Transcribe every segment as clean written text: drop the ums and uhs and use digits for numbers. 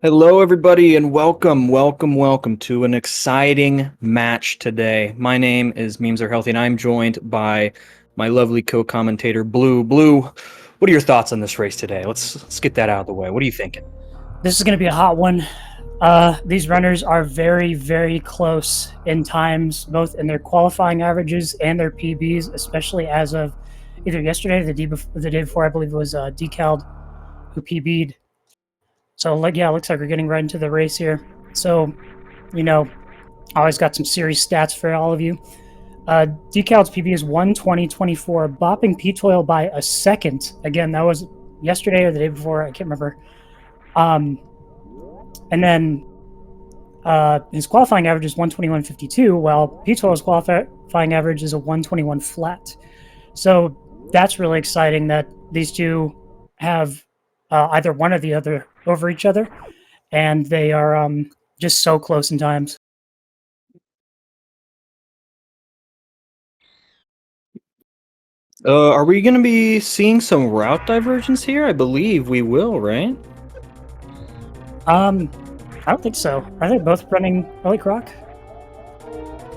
Hello, everybody, and welcome to an exciting match today. My name is Memes Are Healthy, and I'm joined by my lovely co-commentator, Blue. Blue, what are your thoughts on this race today? Let's get that out of the way. What are you thinking? This is going to be a hot one. These runners are very, very close in times, both in their qualifying averages and their PBs, especially as of either yesterday or the day before. I believe it was Decalled who PB'd. So, looks like we're getting right into the race here. So, I always got some serious stats for all of you. Decal's PB is 1:20:24, bopping ptoil by a second. Again, that was yesterday or the day before. I can't remember. And then his qualifying average is 121.52, while ptoil's qualifying average is a 121 flat. So that's really exciting that these two have either one or the other over each other, and they are just so close in times. Are we going to be seeing some route divergence here? I believe we will, right? I don't think so. Are they both running early croc?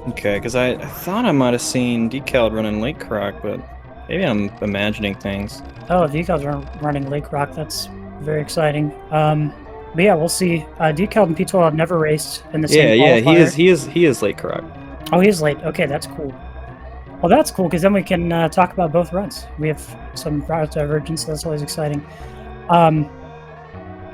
Okay, because I thought I might have seen Decaled running late croc, but maybe I'm imagining things. Oh, if Decal's running late croc, that's very exciting. But yeah, we'll see. Decaled and ptoil have never raced in the same qualifier. He is late croc. Oh, he's late. Okay, that's cool. Well, that's cool because then we can talk about both runs. We have some route divergence, so that's always exciting.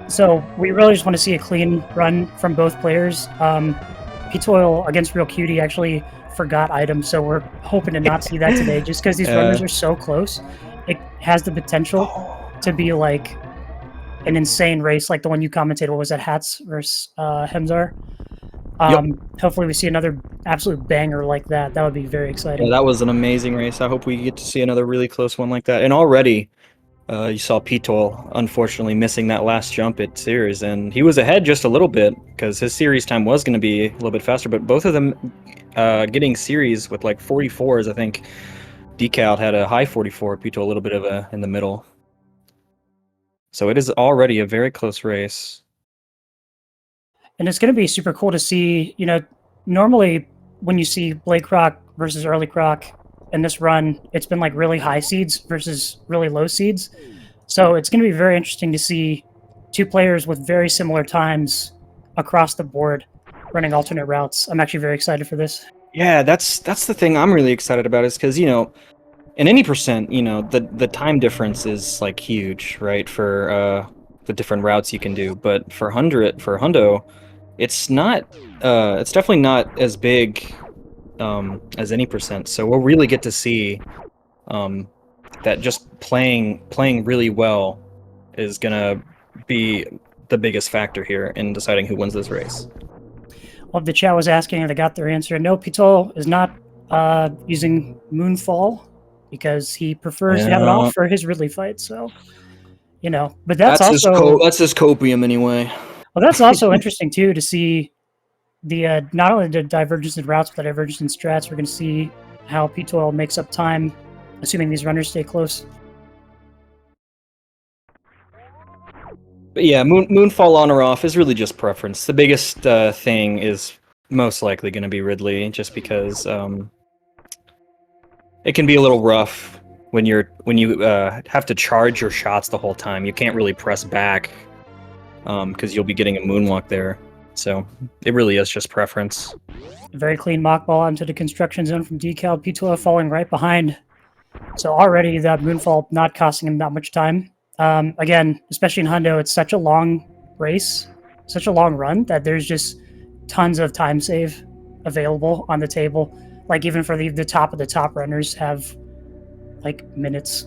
So we really just want to see a clean run from both players. ptoil against Real Cutie actually forgot items, so we're hoping to not see that today just because these runners are so close. It has the potential to be like an insane race like the one you commentated. What was that, Hats versus Hemzar? Hopefully we see another absolute banger like that. That would be very exciting. Yeah, that was an amazing race. I hope we get to see another really close one like that. And already, you saw ptoil unfortunately missing that last jump at series, and he was ahead just a little bit because his series time was going to be a little bit faster. But both of them getting series with like 44s. I think Decalled had a high 44, ptoil a little bit of a in the middle. So it is already a very close race. And it's going to be super cool to see, normally when you see late croc versus early croc in this run, it's been like really high seeds versus really low seeds. So it's going to be very interesting to see two players with very similar times across the board running alternate routes. I'm actually very excited for this. Yeah, that's the thing I'm really excited about is because, in any percent, the time difference is like huge, right? For the different routes you can do. But for Hundo, it's not it's definitely not as big as any percent. So we'll really get to see that just playing really well is gonna be the biggest factor here in deciding who wins this race. Well, the chat was asking and they got their answer. No, ptoil is not using Moonfall because he prefers to have it off for his Ridley fight. So, but that's also that's his copium anyway. Well, that's also interesting too to see the not only the divergence in routes but the divergence in strats. We're going to see how ptoil makes up time, assuming these runners stay close. But yeah, Moonfall on or off is really just preference. The biggest thing is most likely going to be Ridley, just because it can be a little rough when you have to charge your shots the whole time. You can't really press back because you'll be getting a moonwalk there. So it really is just preference. A very clean mock ball into the construction zone from Decalled. ptoil falling right behind. So already that Moonfall not costing him that much time. Again, especially in Hundo, it's such a long race, such a long run that there's just tons of time save available on the table. Like even for the top of the top runners have like minutes.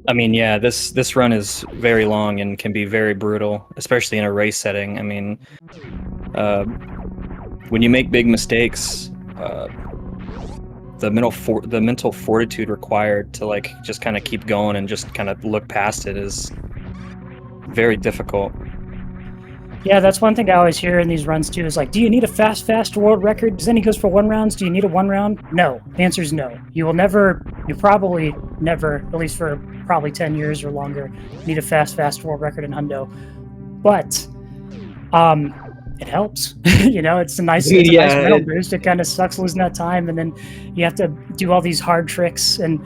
I mean, yeah, this run is very long and can be very brutal, especially in a race setting. I mean, when you make big mistakes, the mental fortitude required to like just kind of keep going and just kind of look past it is very difficult. Yeah, that's one thing I always hear in these runs too is like, do you need a fast world record? Does any goes for 1 rounds? Do you need a 1 round? No. The answer is no. You probably never, at least for probably 10 years or longer, need a fast world record in Hundo. But It helps. You know, it's a nice Yeah, mental boost. It kind of sucks losing that time, and then you have to do all these hard tricks. And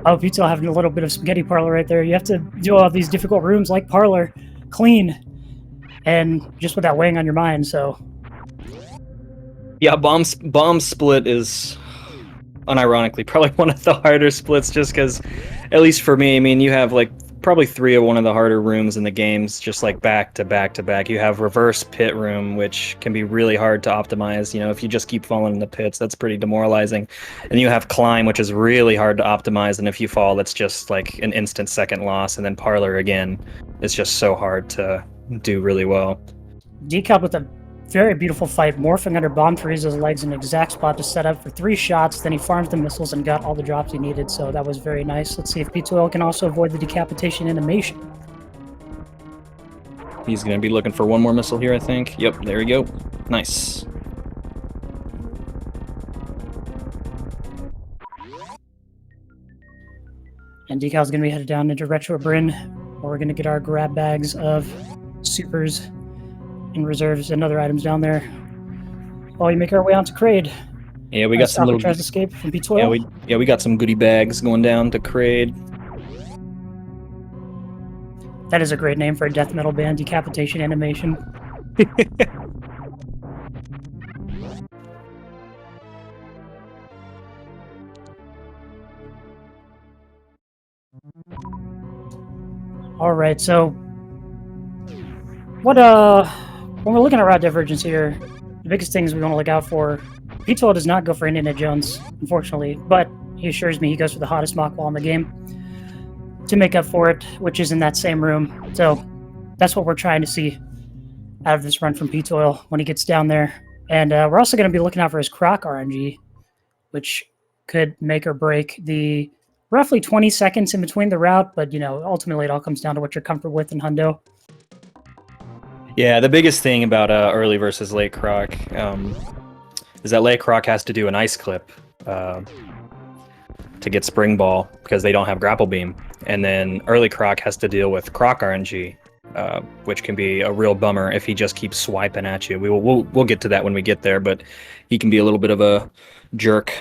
oh, pizza having a little bit of spaghetti parlor right there. You have to do all these difficult rooms like parlor, clean, and just with that weighing on your mind. So yeah, bomb split is unironically probably one of the harder splits, just because, at least for me, I mean, you have like probably 3 of one of the harder rooms in the games, just like back to back to back. You have reverse pit room, which can be really hard to optimize. You know, if you just keep falling in the pits, that's pretty demoralizing. And you have climb, which is really hard to optimize, and if you fall, it's just like an instant second loss. And then parlor again, it's just so hard to do really well. Decalled with a very beautiful fight, morphing under Bomb Teresa's legs in an exact spot to set up for 3 shots. Then he farmed the missiles and got all the drops he needed, so that was very nice. Let's see if ptoil can also avoid the decapitation animation. He's going to be looking for one more missile here, I think. Yep, there we go. Nice. And Decal's going to be headed down into Retro Bryn, where we're going to get our grab bags of supers and reserves and other items down there while we make our way onto Kraid. Yeah, we got some little tries to escape from ptoil. Yeah, we got some goodie bags going down to Kraid. That is a great name for a death metal band, Decapitation Animation. All right, so when we're looking at route divergence here, the biggest things we want to look out for, ptoil does not go for Indiana Jones, unfortunately, but he assures me he goes for the hottest mock wall in the game to make up for it, which is in that same room. So that's what we're trying to see out of this run from ptoil when he gets down there. And we're also going to be looking out for his Croc RNG, which could make or break the roughly 20 seconds in between the route, but, you know, ultimately it all comes down to what you're comfortable with in Hundo. Yeah, the biggest thing about early versus late Croc is that late Croc has to do an ice clip to get Spring Ball because they don't have Grapple Beam. And then early Croc has to deal with Croc RNG, which can be a real bummer if he just keeps swiping at you. We'll get to that when we get there, but he can be a little bit of a jerk.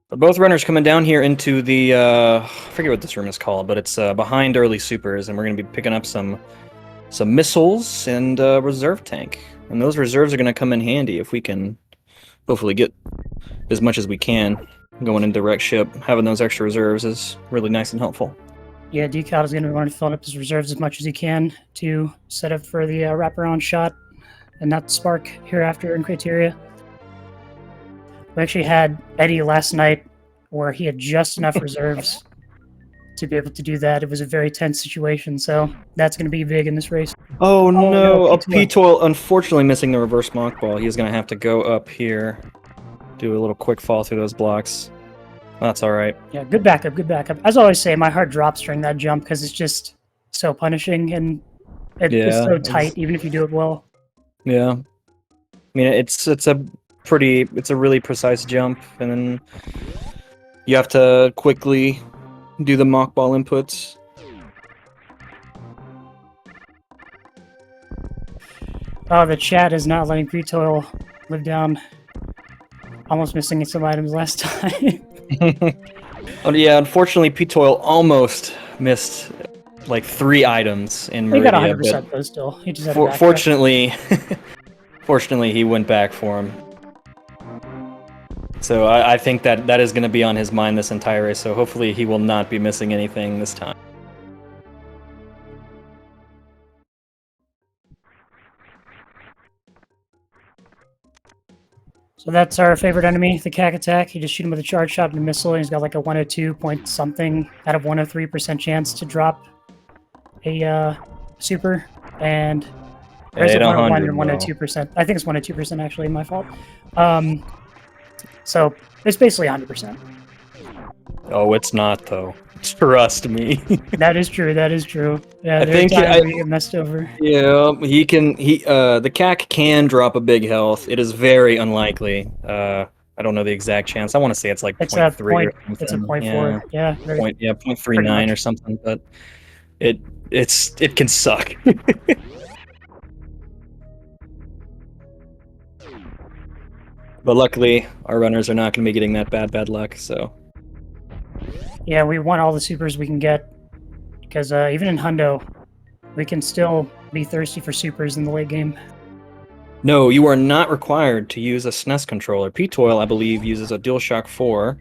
But both runners coming down here into the, I forget what this room is called, but it's behind early supers, and we're going to be picking up some missiles and a reserve tank. And those reserves are going to come in handy if we can hopefully get as much as we can going into direct ship. Having those extra reserves is really nice and helpful. Yeah, Decalled is going to want to fill up his reserves as much as he can to set up for the wraparound shot and not spark hereafter in criteria. We actually had Eddie last night where he had just enough reserves to be able to do that. It was a very tense situation, so that's going to be big in this race. Oh no, ptoil unfortunately missing the reverse mock ball. He's going to have to go up here, do a little quick fall through those blocks. That's all right. Yeah, good backup, good backup. As I always say, my heart drops during that jump because it's just so punishing and it's so tight, even if you do it well. Yeah. I mean, it's a really precise jump, and then you have to quickly do the mock ball inputs. Oh, the chat is not letting ptoil live down. Almost missing some items last time. Oh yeah, unfortunately ptoil almost missed like 3 items in Meridia. He got 100% though still. He just had fortunately, fortunately he went back for him. So I think that is going to be on his mind this entire race, so hopefully he will not be missing anything this time. So that's our favorite enemy, the Cack Attack. You just shoot him with a charge shot and a missile, and he's got like a 102 point something out of 103% chance to drop a super, and there's a 101 and 102%. I think it's 102% actually, my fault. So it's basically 100%. Oh, it's not though. Trust me. That is true. That is true. Yeah, I think you get messed over. Yeah, the CAC can drop a big health. It is very unlikely. I don't know the exact chance. I want to say it's like 0.3 or something. It's a 0.4. Yeah. 0.39 or something. But it can suck. But luckily, our runners are not going to be getting that bad luck, so... Yeah, we want all the supers we can get, because even in Hundo, we can still be thirsty for supers in the late game. No, you are not required to use a SNES controller. ptoil, I believe, uses a DualShock 4.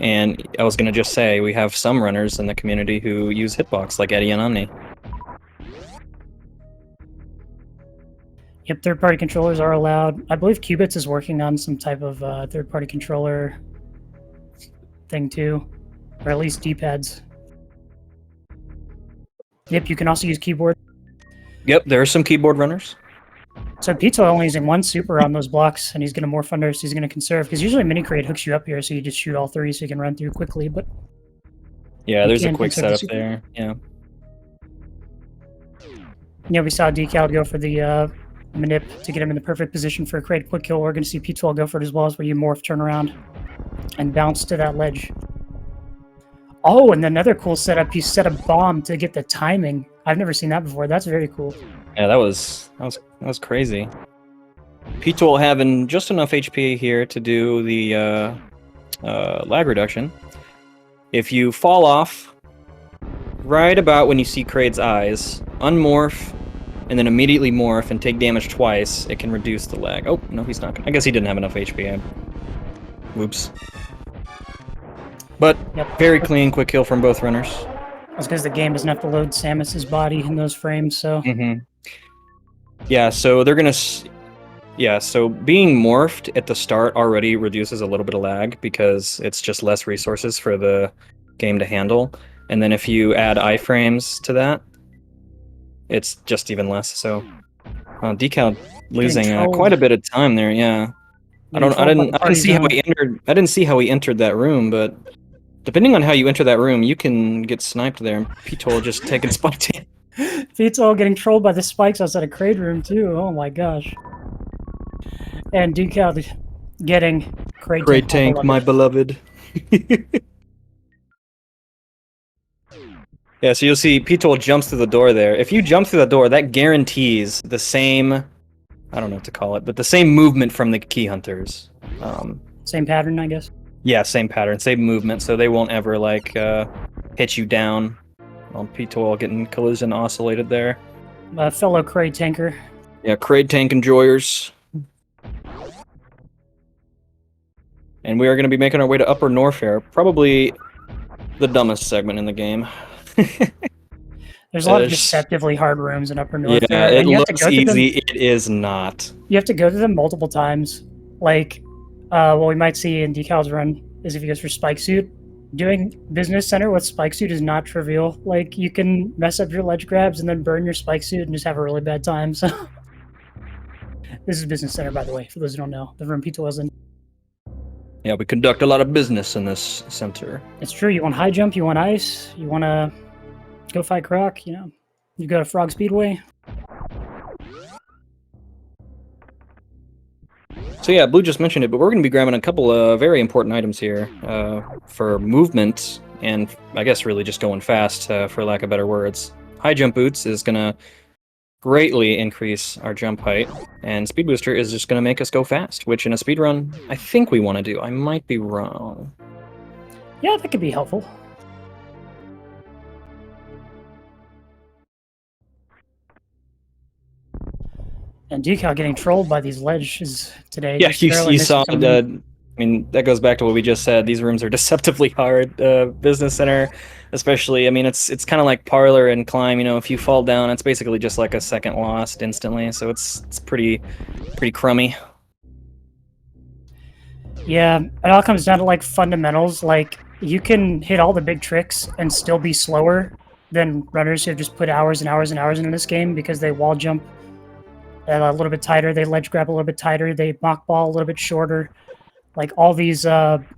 And I was going to just say, we have some runners in the community who use Hitbox, like Eddie and Omni. Yep, third-party controllers are allowed. I believe Qubits is working on some type of third-party controller thing too, or at least D-pads. Yep, you can also use keyboard. Yep, there are some keyboard runners. So ptoil only using one super on those blocks, and he's going to morph under, so he's going to conserve, because usually mini crate hooks you up here, so you just shoot all three so you can run through quickly, but... Yeah, there's a quick setup there, yeah. Yeah, we saw Decalled go for the manip to get him in the perfect position for a crate quick kill. We're going to see ptoil go for it as well, as where you morph, turn around, and bounce to that ledge. Oh, and another cool setup, you set a bomb to get the timing. I've never seen that before. That's very cool. Yeah, that was crazy. ptoil having just enough HP here to do the lag reduction. If you fall off right about when you see Kraid's eyes, unmorph, and then immediately morph and take damage twice, it can reduce the lag. Oh, no, he's not. I guess he didn't have enough HP. Whoops. But Yep. very clean, quick kill from both runners. That's because the game doesn't have to load Samus's body in those frames, so... Yeah, so they're gonna... Yeah, so being morphed at the start already reduces a little bit of lag because it's just less resources for the game to handle. And then if you add iframes to that, it's just even less. So Decalled losing quite a bit of time there. Yeah, I didn't see how he entered. I didn't see how he entered that room, but depending on how you enter that room, you can get sniped there. And ptoil just taking spike tank. ptoil getting trolled by the spikes outside of Kraid room too. Oh my gosh. And Decalled getting Kraid tank, my beloved. Yeah, so you'll see ptoil jumps through the door there. If you jump through the door, that guarantees the same, I don't know what to call it, but the same movement from the key hunters. Same pattern, I guess. Yeah, same pattern, same movement, so they won't ever like hit you down. ptoil getting collision oscillated there. Fellow Kraid tanker. Yeah, Kraid tank enjoyers. And we are going to be making our way to Upper North here. Probably the dumbest segment in the game. There's a lot of deceptively hard rooms in Upper North. Yeah, it looks easy. It is not. You have to go to them multiple times. Like, what we might see in Decal's run is if he goes for Spike Suit. Doing Business Center with Spike Suit is not trivial. Like, you can mess up your ledge grabs and then burn your Spike Suit and just have a really bad time. So, this is Business Center, by the way, for those who don't know. The room ptoil was in. Yeah, we conduct a lot of business in this center. It's true. You want high jump, you want ice, you want to go fight Croc, you know. You go to Frog Speedway. So yeah, Blue just mentioned it, but we're going to be grabbing a couple of very important items here for movement, and I guess really just going fast, for lack of better words. High jump boots is going to greatly increase our jump height, and Speed Booster is just going to make us go fast, which in a speed run, I think we want to do. I might be wrong. Yeah, that could be helpful. And Decal getting trolled by these ledges today. Yeah, you saw the... I mean, that goes back to what we just said. These rooms are deceptively hard. Business Center, especially. I mean, it's kind of like Parlor and Climb. You know, if you fall down, it's basically just like a second lost instantly. So it's pretty crummy. Yeah, it all comes down to like fundamentals. Like you can hit all the big tricks and still be slower than runners who have just put hours and hours and hours into this game because they wall jump a little bit tighter, they ledge grab a little bit tighter, they mock ball a little bit shorter. Like all these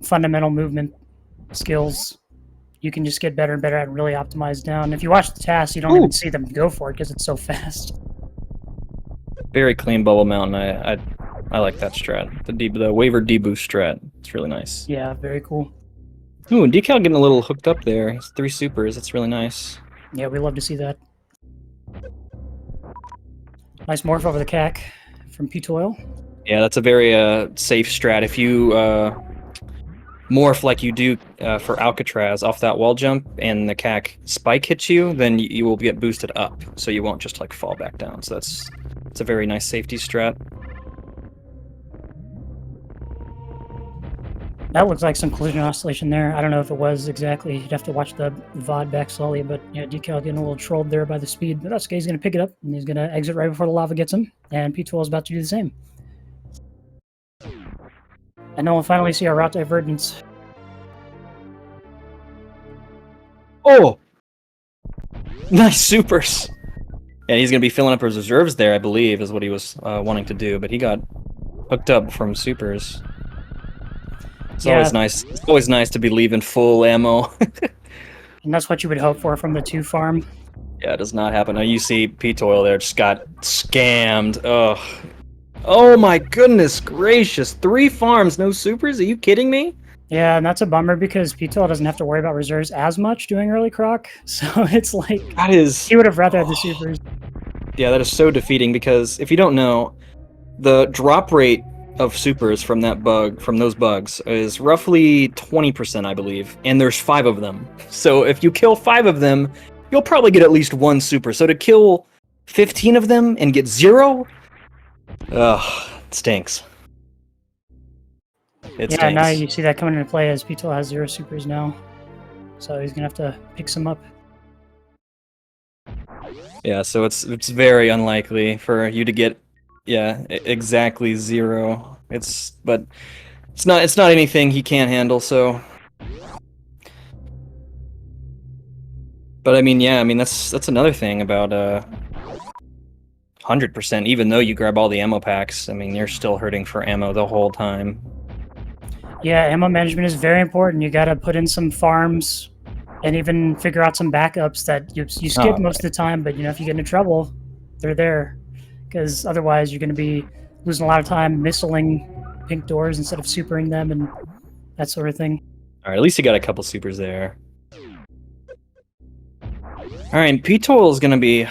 fundamental movement skills, you can just get better and better at and really optimize down. If you watch the tasks, you don't even see them go for it because it's so fast. Very clean bubble mountain. I like that strat. The waiver deboost strat. It's really nice. Yeah, very cool. Ooh, and Decal getting a little hooked up there. He's 3 supers. That's really nice. Yeah, we love to see that. Nice morph over the CAC from ptoil. Yeah, that's a very safe strat. If you morph like you do for Alcatraz off that wall jump and the CAC spike hits you, then you will get boosted up, so you won't just like fall back down. So it's a very nice safety strat. That looks like some collision oscillation there. I don't know if it was exactly. You'd have to watch the VOD back slowly, but yeah, Decalled getting a little trolled there by the speed. But that's okay. He's going to pick it up, and he's going to exit right before the lava gets him. And ptoil is about to do the same. And now we'll finally see our route divergence. Oh! Nice supers! And he's going to be filling up his reserves there, I believe, is what he was wanting to do, but he got hooked up from supers. It's always nice. It's always nice to be leaving full ammo. And that's what you would hope for from the 2 farm. Yeah, it does not happen. Now you see ptoil there just got scammed. Ugh. Oh my goodness gracious. 3 farms, no supers? Are you kidding me? Yeah, and that's a bummer because ptoil doesn't have to worry about reserves as much doing early croc. So it's like that is, he would have rather had the supers. Yeah, that is so defeating because if you don't know, the drop rate of supers from that bug, from those bugs, is roughly 20%, I believe, and there's 5 of them. So if you kill 5 of them, you'll probably get at least 1 super. So to kill 15 of them and get 0, ugh, it stinks. It stinks. Now you see that coming into play as ptoil has 0 supers now, so he's gonna have to pick some up. Yeah, so it's very unlikely for you to get exactly 0. But it's not anything he can't handle, so. But I mean, yeah, I mean that's another thing about 100%. Even though you grab all the ammo packs, I mean you're still hurting for ammo the whole time. Yeah, ammo management is very important. You gotta put in some farms and even figure out some backups that you skip most of the time, but you know, if you get into trouble, they're there. Because otherwise you're gonna be losing a lot of time missiling pink doors instead of supering them and that sort of thing. Alright, at least you got a couple supers there. Alright, ptoil is gonna be...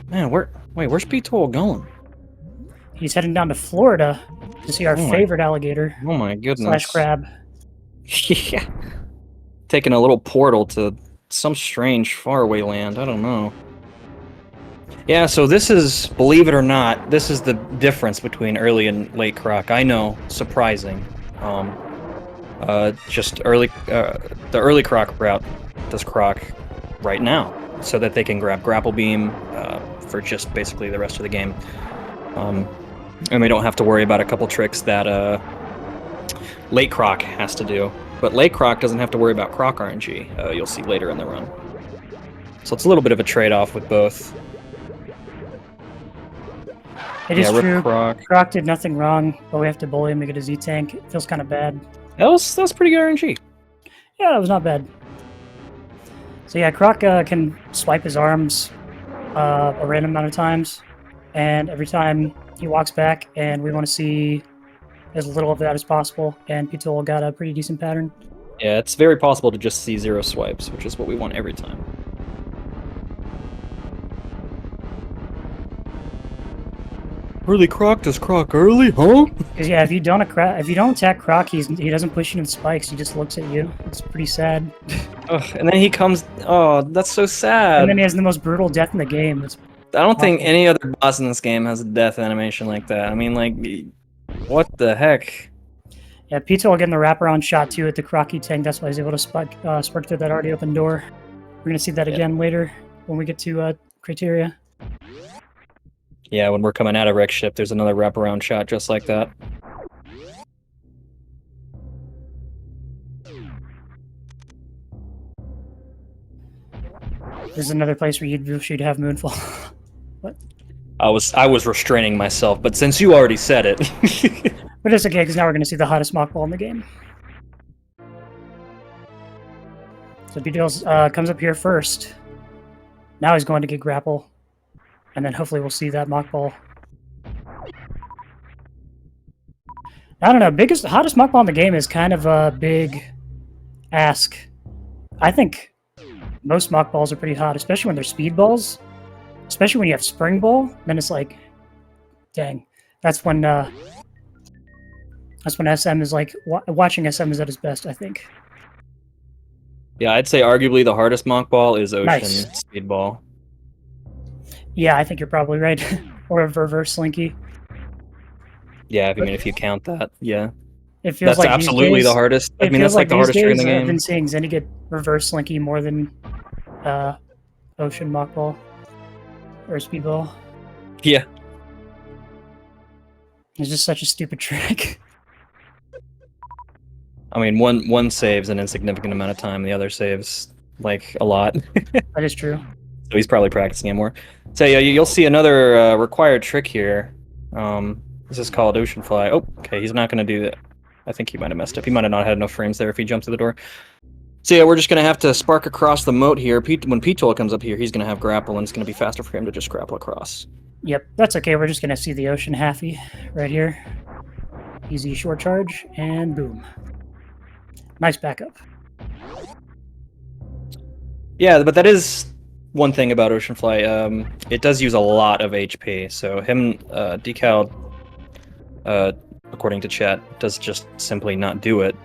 Man, where's ptoil going? He's heading down to Florida to see our favorite alligator. Oh my goodness. / crab. Yeah. Taking a little portal to some strange faraway land. I don't know. Yeah, so this is, believe it or not, this is the difference between early and late croc. I know, surprising. Just early, the early croc route does croc right now, so that they can grab grapple beam for just basically the rest of the game. And they don't have to worry about a couple tricks that late croc has to do. But late croc doesn't have to worry about croc RNG, you'll see later in the run. So it's a little bit of a trade-off with both. It is true. Croc did nothing wrong, but we have to bully him to get a Z tank. It feels kind of bad. That was pretty good RNG. Yeah, that was not bad. So yeah, Croc can swipe his arms a random amount of times, and every time he walks back, and we want to see as little of that as possible, and ptoil got a pretty decent pattern. Yeah, it's very possible to just see 0 swipes, which is what we want every time. Early croc does croc early, huh? Because yeah, if you don't attack Croc, he doesn't push you in spikes. He just looks at you. It's pretty sad. Ugh, and then he comes. Oh, that's so sad. And then he has the most brutal death in the game. I don't think any other boss in this game has a death animation like that. I mean, like, what the heck? Yeah, ptoil getting the wraparound shot too at the Crocky tank. That's why he's able to spark through that already open door. We're gonna see that again later when we get to criteria. Yeah, when we're coming out of wreck ship, there's another wraparound shot just like that. This is another place where you should have Moonfall. What? I was restraining myself, but since you already said it. But it's okay, because now we're going to see the hottest mock ball in the game. So ptoil comes up here first. Now he's going to get grapple. And then hopefully we'll see that mock ball. I don't know, hottest mock ball in the game is kind of a big ask. I think Most mock balls are pretty hot, especially when they're speed balls. Especially when you have spring ball, then it's like, dang, that's when SM is like watching SM is at his best, I think. Yeah, I'd say arguably the hardest mock ball is Ocean Nice. Speedball. Yeah, I think you're probably right. Or a reverse slinky. Yeah, I mean, if you count that, yeah. It feels That's like absolutely these days, the hardest. I it mean, feels that's like the these hardest trick in days the I've game. been seeing Zenny get reverse slinky more than Ocean mock ball or speedball. Yeah. It's just such a stupid trick. I mean, one saves an insignificant amount of time, the other saves like a lot. That is true. So he's probably practicing it more. So yeah, you'll see another required trick here. This is called Ocean Fly. Oh, okay, he's not going to do that. I think he might have messed up. He might have not had enough frames there if he jumped through the door. So yeah, we're just going to have to spark across the moat here. When ptoil comes up here, he's going to have grapple, and it's going to be faster for him to just grapple across. Yep, that's okay. We're just going to see the Ocean halfy right here. Easy short charge, and boom. Nice backup. Yeah, but that is one thing about Ocean Fly. It does use a lot of HP, so him decalled, according to chat, does just simply not do it.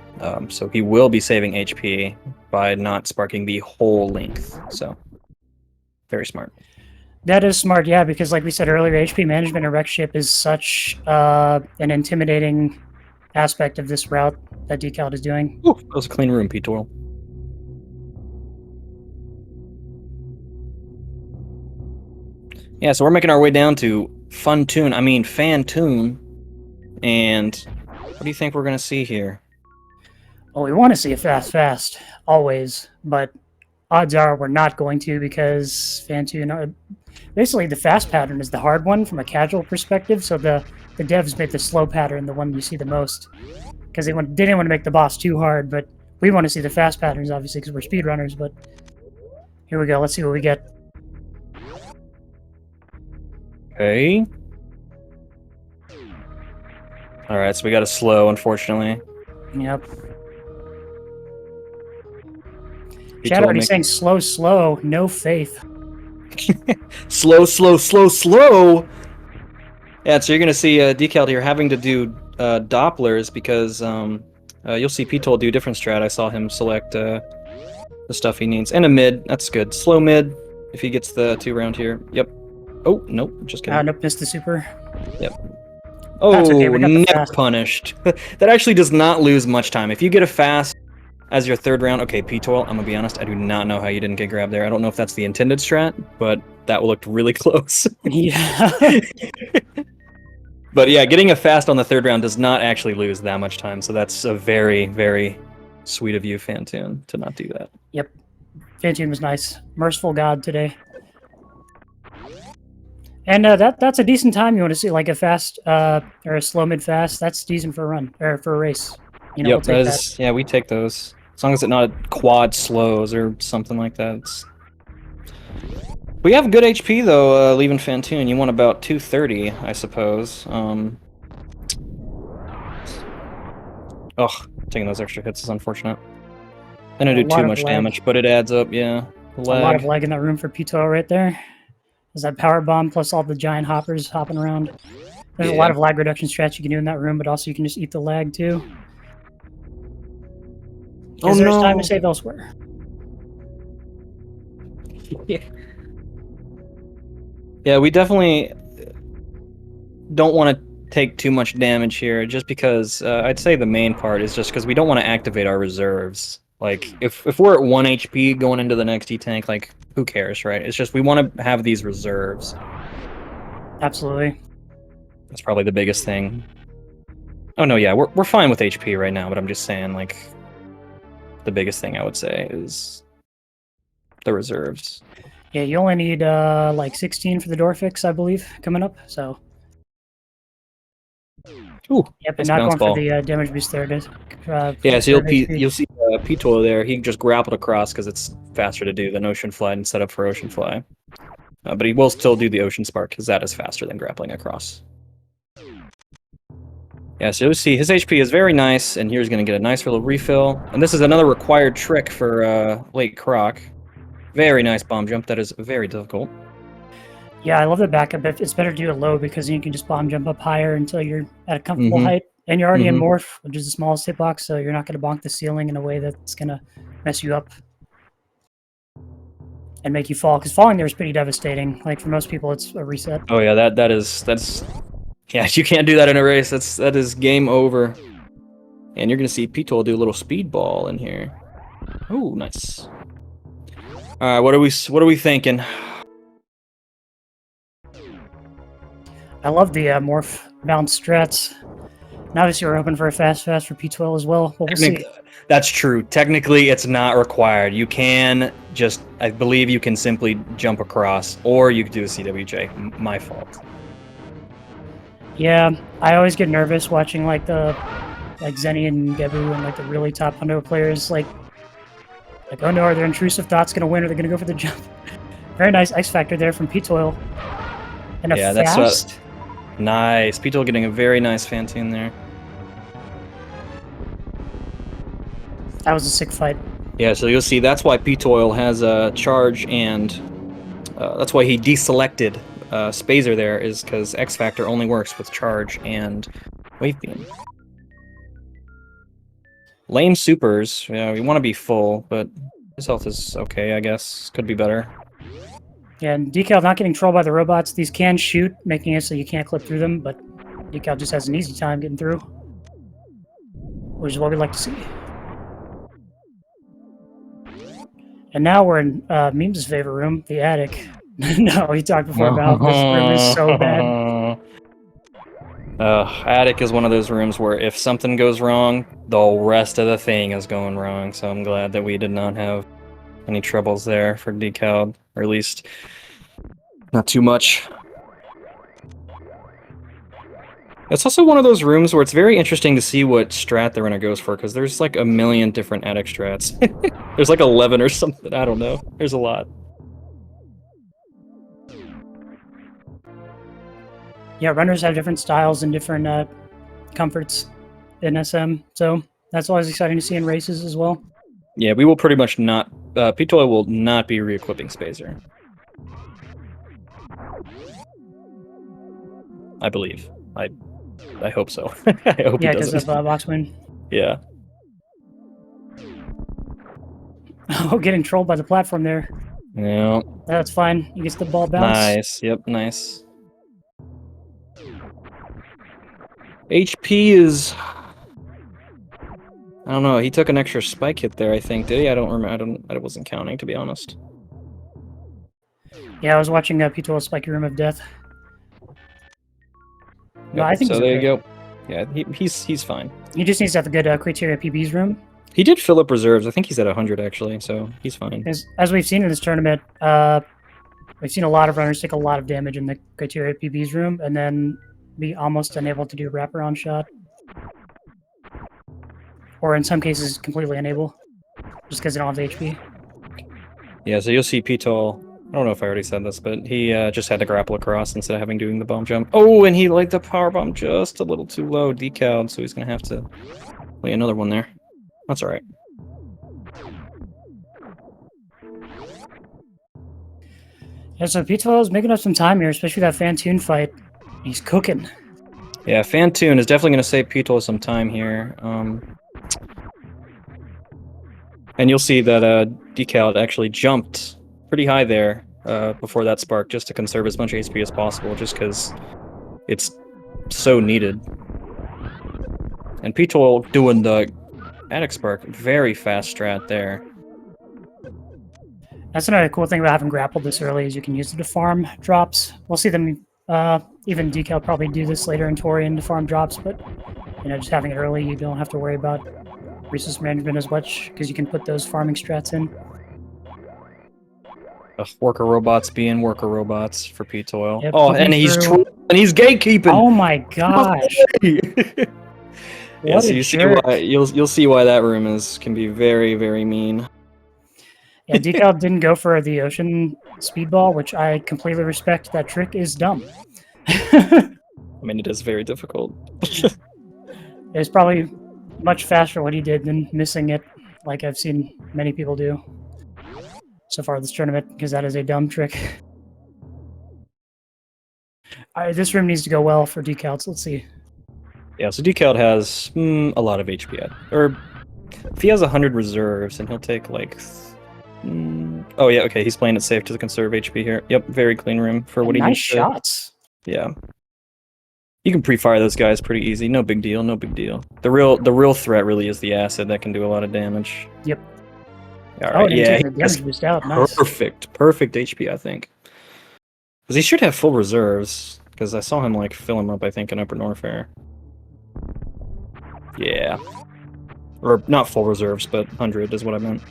So he will be saving HP by not sparking the whole length. So very smart. That is smart, yeah, because like we said earlier, HP management and wreck ship is such an intimidating aspect of this route that decalled is doing. Ooh, that was a clean room, ptoil. Yeah, so we're making our way down to Fantoon. And what do you think we're going to see here? Well, we want to see a fast, always, but odds are we're not going to because Fantoon... Basically, the fast pattern is the hard one from a casual perspective, so the devs made the slow pattern the one you see the most. Because they didn't want to make the boss too hard, but we want to see the fast patterns, obviously, because we're speedrunners, but... Here we go, let's see what we get. Okay. Alright, so we got a slow, unfortunately. Yep. Chat already saying slow, no faith. slow. Yeah, so you're gonna see decalled here having to do Dopplers because you'll see ptoil do a different strat. I saw him select the stuff he needs. And a mid, that's good. Slow mid, if he gets the 2-round here. Yep. Oh, nope, just kidding. Nope, missed the super. Yep. Oh, okay, never punished. That actually does not lose much time. If you get a fast as your 3rd round, okay, ptoil, I'm gonna be honest, I do not know how you didn't get grabbed there. I don't know if that's the intended strat, but that looked really close. Yeah. But yeah, getting a fast on the 3rd round does not actually lose that much time, so that's a very, very sweet of you, Fantoon, to not do that. Yep. Fantoon was nice. Merciful God today. And that's a decent time you want to see, like a fast or a slow mid fast. That's decent for a run or for a race. You know, yep, we'll take that. Yeah, we take those as long as it's not quad slows or something like that. We have good HP though. Leaving Fantoon, you want about 230, I suppose. Taking those extra hits is unfortunate. I didn't do too much damage, but it adds up. Yeah, a lot of lag in that room for ptoil right there. There's that power bomb plus all the giant hoppers hopping around. There's a lot of lag reduction strats you can do in that room, but also you can just eat the lag too. Because there's time to save elsewhere. Yeah, we definitely don't want to take too much damage here, just because I'd say the main part is just because we don't want to activate our reserves. Like, if we're at 1 HP going into the next E-Tank, like, who cares, right? It's just we want to have these reserves. Absolutely. That's probably the biggest thing. Oh, no, yeah, we're fine with HP right now, but I'm just saying, like, the biggest thing I would say is the reserves. Yeah, you only need, like, 16 for the door fix, I believe, coming up, so... Ooh, yep, and not going for the damage boost there. Yeah, so you'll see ptoil there. He just grappled across because it's faster to do than Ocean Fly and set up for Ocean Fly. But he will still do the Ocean Spark because that is faster than grappling across. Yeah, so you'll see his HP is very nice, and here's going to get a nice little refill. And this is another required trick for late Croc. Very nice bomb jump. That is very difficult. Yeah, I love the backup. It's better to do it low because you can just bomb jump up higher until you're at a comfortable height. And you're already in Morph, which is the smallest hitbox, so you're not going to bonk the ceiling in a way that's going to mess you up and make you fall. Because falling there is pretty devastating. Like, for most people, it's a reset. Oh yeah, that's yeah, you can't do that in a race. That is game over. And you're gonna see ptoil do a little speedball in here. Oh, nice. All right, what are we thinking? I love the Morph bounce strats. And obviously, we're hoping for a fast for ptoil as well. But we'll see. That's true. Technically, it's not required. You can just, I believe you can simply jump across, or you could do a CWJ. My fault. Yeah, I always get nervous watching like Zenny and Gebu and like the really top Hundo players. Like, oh no, are their intrusive thoughts gonna win? Or are they gonna go for the jump? Very nice X Factor there from ptoil. And a fast. Nice. ptoil getting a very nice Fantoon there. That was a sick fight. Yeah, so you'll see that's why ptoil has a charge, and that's why he deselected Spazer there, is because X Factor only works with charge and Wave Beam. Lane supers, yeah, we want to be full, but his health is okay, I guess. Could be better. Yeah, and Decalled not getting trolled by the robots. These can shoot, making it so you can't clip through them, but Decalled just has an easy time getting through, which is what we like to see. And now we're in Memes' favorite room, the attic. No, we talked before about this room is so bad. Attic is one of those rooms where if something goes wrong, the rest of the thing is going wrong. So I'm glad that we did not have any troubles there for Decalled, or at least not too much. It's also one of those rooms where it's very interesting to see what strat the runner goes for, because there's like a million different attic strats. There's like 11 or something, I don't know. There's a lot. Yeah, runners have different styles and different comforts in SM, so that's always exciting to see in races as well. Yeah, we will pretty much not... ptoil will not be re-equipping Spazer. I believe. I hope so. I hope yeah, he doesn't. because of box win. Yeah. Oh, getting trolled by the platform there. Yeah. That's fine. He gets the ball bounce. Nice. Yep, nice. HP is... I don't know. He took an extra spike hit there, I think. Did he? I don't remember. I wasn't counting, to be honest. Yeah, I was watching ptoil Spiky Room of Death. No, Yep, I think so. he's There okay. you go. Yeah, he's fine. He just needs to have a good criteria PB's room. He did fill up reserves. I think he's at 100 actually, so he's fine. As we've seen in this tournament, we've seen a lot of runners take a lot of damage in the criteria PB's room, and then be almost unable to do a wraparound shot, or in some cases completely unable, just because they don't have the HP. Yeah, so you'll see ptoil. I don't know if I already said this, but he just had to grapple across instead of having doing the bomb jump. Oh, and he laid the power bomb just a little too low, decalled, so he's gonna have to lay another one there. That's all right. Yeah, so ptoil is making up some time here, especially that Fantoon fight. He's cooking. Yeah, Fantoon is definitely gonna save ptoil some time here. And you'll see that decalled actually jumped pretty high there before that spark, just to conserve as much HP as possible, just because it's so needed. And ptoil doing the attic spark, very fast strat there. That's another cool thing about having grappled this early, is you can use it to farm drops. We'll see them, even Decalled probably do this later in Torian to farm drops, but just having it early, you don't have to worry about resource management as much, because you can put those farming strats in. Worker robots being worker robots for ptoil. Yep, oh, and he's gatekeeping. Oh my gosh! Yeah, so you see why you'll see why that room can be very, very mean. Yeah, Decalled didn't go for the ocean speedball, which I completely respect. That trick is dumb. I mean, it is very difficult. It's probably much faster what he did than missing it, like I've seen many people do. so far this tournament, because that is a dumb trick. Alright, this room needs to go well for decals. Let's see. Yeah, so decalled has a lot of HP. Or if he has 100 reserves, and he'll take like... oh yeah, okay, he's playing it safe to conserve HP here. Yep, very clean room for what he nice needs shots. Yeah. You can pre-fire those guys pretty easy. No big deal, no big deal. The real threat really is the acid that can do a lot of damage. Yep. Alright, yeah, nice. Perfect HP, I think. Because he should have full reserves, because I saw him like fill him up, I think, in Upper Norfair. Yeah. Or not full reserves, but 100 is what I meant.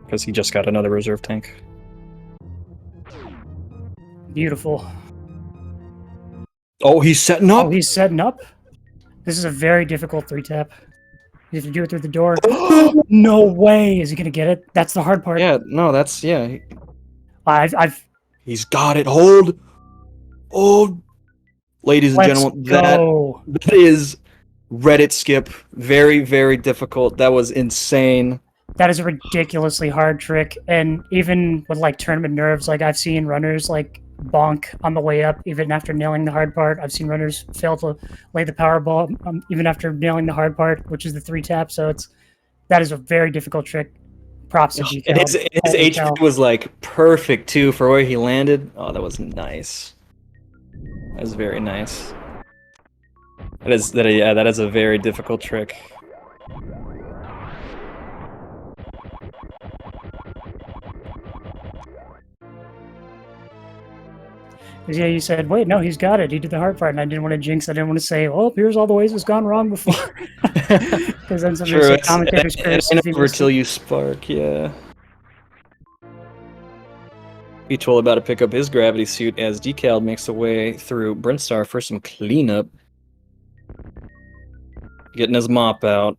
Because he just got another reserve tank. Beautiful. Oh, he's setting up? Oh, he's setting up? This is a very difficult 3-tap. You have to do it through the door. No way! Is he gonna get it? That's the hard part. Yeah, no, that's... yeah. He's got it. Hold! Hold! Ladies and gentlemen, that is Reddit skip. Very, very difficult. That was insane. That is a ridiculously hard trick, and even with like tournament nerves, like I've seen runners like bonk on the way up even after nailing the hard part. I've seen runners fail to lay the power ball even after nailing the hard part, which is the 3-tap. So that is a very difficult trick. Props to Decal. His HP was like perfect too for where he landed. Oh, that was nice. That was very nice. That is a very difficult trick. Yeah, you said, wait, no, he's got it. He did the hard part, and I didn't want to jinx. I didn't want to say, oh, here's all the ways it's gone wrong before. Because then somebody said commentators curse. Never till you spark, yeah. ptoil about to pick up his gravity suit as Decalled makes a way through Brintstar for some cleanup. Getting his mop out.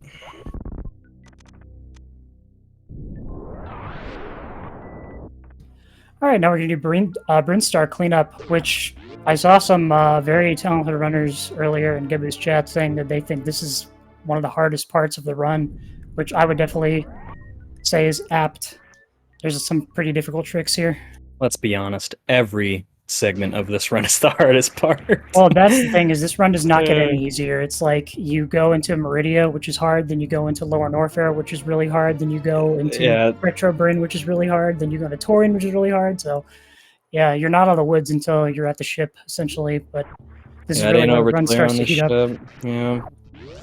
All right, now we're going to do Brintstar cleanup, which I saw some very talented runners earlier in Gibu's chat saying that they think this is one of the hardest parts of the run, which I would definitely say is apt. There's some pretty difficult tricks here. Let's be honest, every segment of this run is the hardest part. Well, that's the thing, is this run does not get any easier. It's like you go into Meridia, which is hard, then you go into Lower Norfair, which is really hard, then you go into Retro Bryn, which is really hard, then you go to Torian, which is really hard. So yeah, you're not out of the woods until you're at the ship, essentially, but this is really where the run starts to heat up. Yeah.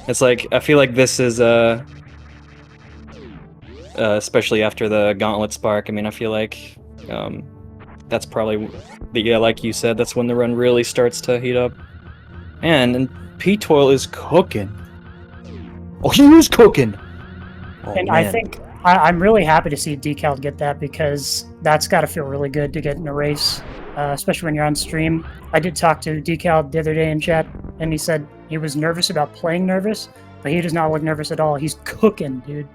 It's like, I feel like this is especially after the Gauntlet Spark, I mean, I feel like that's probably, like you said, that's when the run really starts to heat up. And ptoil is cooking. Oh, he is cooking! Oh, and man. I think, I'm really happy to see Decalled get that, because that's got to feel really good to get in a race, especially when you're on stream. I did talk to Decalled the other day in chat, and he said he was nervous about playing nervous, but he does not look nervous at all. He's cooking, dude.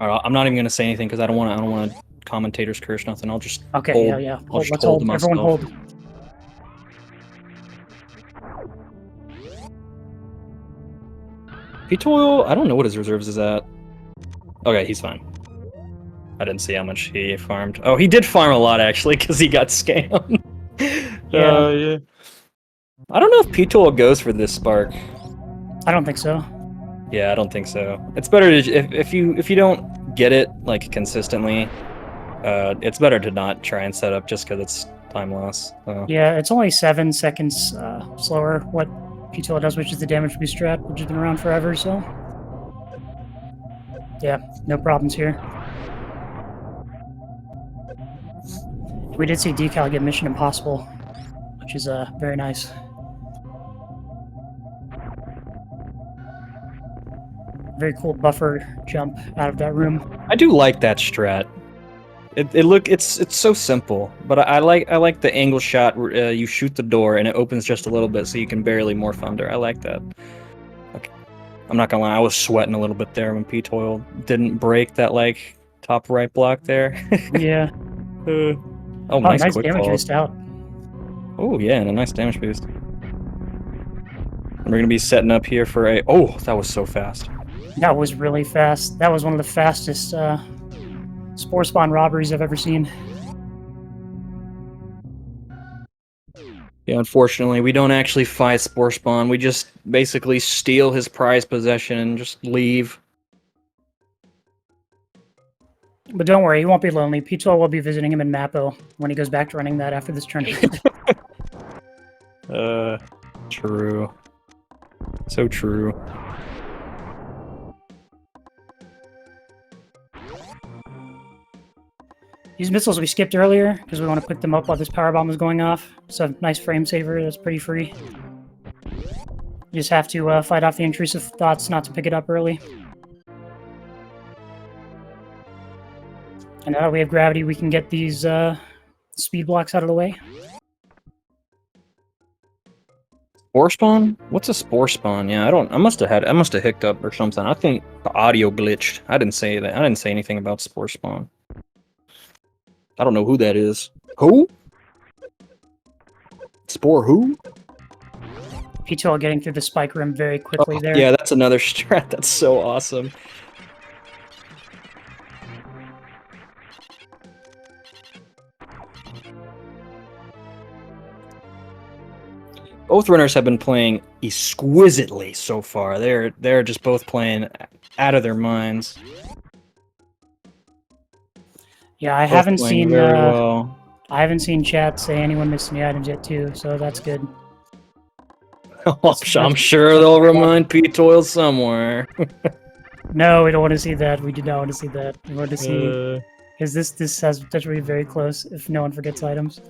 I'm not even gonna say anything because I don't want to commentators curse nothing. I'll just okay. Hold. Yeah. Let's hold. Everyone hold. ptoil, I don't know what his reserves is at. Okay, he's fine. I didn't see how much he farmed. Oh, he did farm a lot actually because he got scammed. Yeah. I don't know if ptoil goes for this spark. I don't think so. Yeah, I don't think so. It's better to, if you don't get it like consistently, it's better to not try and set up just because it's time loss. So. Yeah, it's only 7 seconds slower what ptoil does, which is the damage boost strat, which has been around forever. So yeah, no problems here. We did see Decal get Mission Impossible, which is very nice. Very cool buffer jump out of that room. I do like that strat. It's so simple, but I like the angle shot where you shoot the door and it opens just a little bit so you can barely morph under. I like that. Okay. I'm not gonna lie, I was sweating a little bit there when ptoil didn't break that like top right block there. Yeah. Oh, nice quick damage fall. boost out. Oh yeah, and a nice damage boost. We're gonna be setting up here for a. Oh, that was so fast. That was really fast. That was one of the fastest spore spawn robberies I've ever seen. Yeah, unfortunately, we don't actually fight Spore Spawn. We just basically steal his prized possession and just leave. But don't worry, he won't be lonely. ptoil will be visiting him in Mappo when he goes back to running that after this tournament. True. So true. These missiles we skipped earlier because we want to pick them up while this power bomb is going off. So nice frame saver. That's pretty free. You just have to fight off the intrusive thoughts not to pick it up early. And now that we have gravity, we can get these speed blocks out of the way. Spore Spawn? What's a Spore Spawn? Yeah, I must have hiccuped up or something. I think the audio glitched. I didn't say that. I didn't say anything about Spore Spawn. I don't know who that is. Who? Spore who? ptoil getting through the spike room very quickly there. Yeah, that's another strat. That's so awesome. Both runners have been playing exquisitely so far. They're just both playing out of their minds. Yeah, I haven't seen I haven't seen chat say anyone missed any items yet too, so that's good. I'm sure they'll remind ptoil somewhere. No, we don't want to see that. We do not want to see that. We want to see because this has potential to be very close if no one forgets items.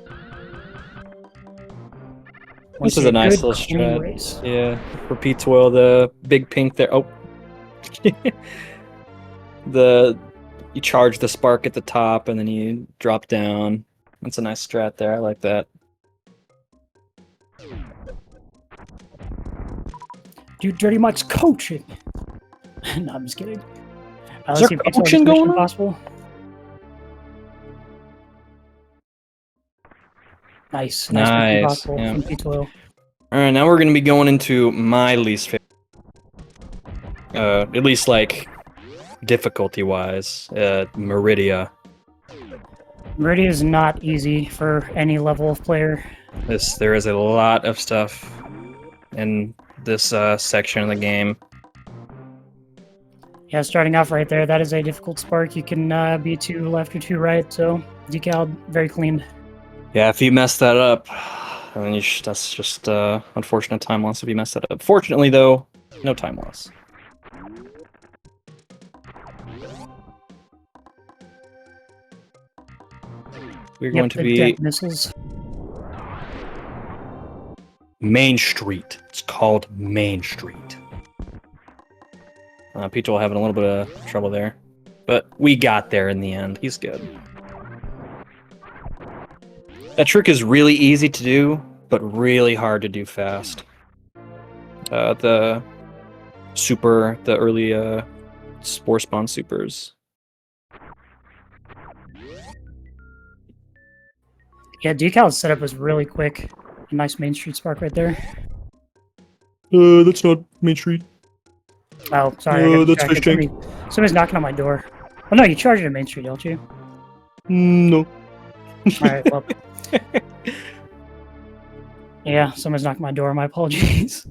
This is a nice little strat. Race. Yeah, for ptoil, the big pink there. Oh, you charge the spark at the top and then you drop down. That's a nice strat there. I like that. Dude, Dirty Mike's coaching. No, I'm just kidding. Is there coaching going on? Possible. Nice. Nice. Yeah. From ptoil. Alright, now we're going to be going into my least favorite. At least, like, difficulty-wise. Meridia. Meridia is not easy for any level of player. There is a lot of stuff in this section of the game. Yeah, starting off right there, that is a difficult spark. You can be 2 left or 2 right, so decalled, very clean. Yeah, if you mess that up, I mean, that's just unfortunate time loss if you mess that up. Fortunately, though, no time loss. We're going to be missiles. Main Street. It's called Main Street. ptoil having a little bit of trouble there, but we got there in the end. He's good. That trick is really easy to do, but really hard to do fast. The early Spore Spawn supers. Yeah, decall's setup was really quick. A nice Main Street spark right there. That's not Main Street. Oh, sorry. That's Fish Tank. Somebody's knocking on my door. Oh no, you charge it at Main Street, don't you? No. Alright, well. Yeah, someone's knocking my door. My apologies.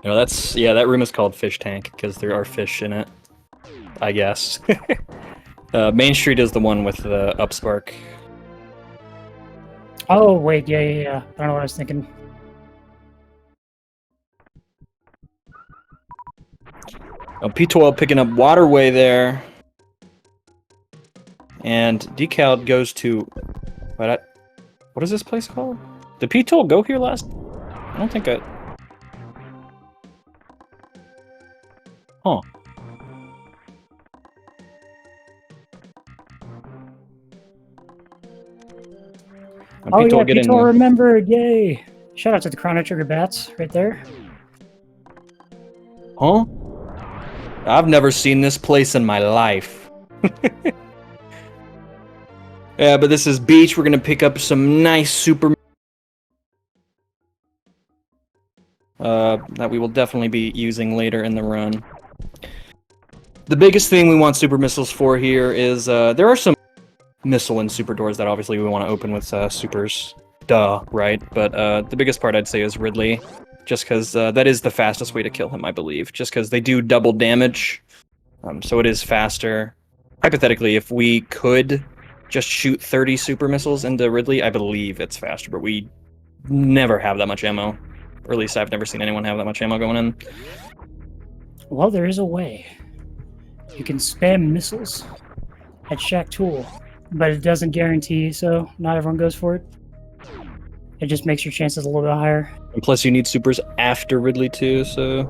No, that room is called Fish Tank because there are fish in it, I guess. Main Street is the one with the upspark. Oh wait, yeah. I don't know what I was thinking. Oh, ptoil picking up waterway there, and decalled goes to what is this place called? Did ptoil go here last? I don't think I. Huh. Oh yeah, ptoil remembered! Yay! Shout out to the Chrono Trigger bats right there. Huh? I've never seen this place in my life. Yeah, but this is beach. We're gonna pick up some nice super that we will definitely be using later in the run. The biggest thing we want super missiles for here is there are some missile and super doors that obviously we want to open with supers. Duh, right? But the biggest part I'd say is Ridley, just because that is the fastest way to kill him, I believe. Just because they do double damage, so it is faster. Hypothetically, if we could just shoot 30 super missiles into Ridley, I believe it's faster, but we never have that much ammo. Or at least I've never seen anyone have that much ammo going in. Well, there is a way. You can spam missiles at Shack Tool, but it doesn't guarantee, so not everyone goes for it. It just makes your chances a little bit higher. And plus, you need supers after Ridley too. So.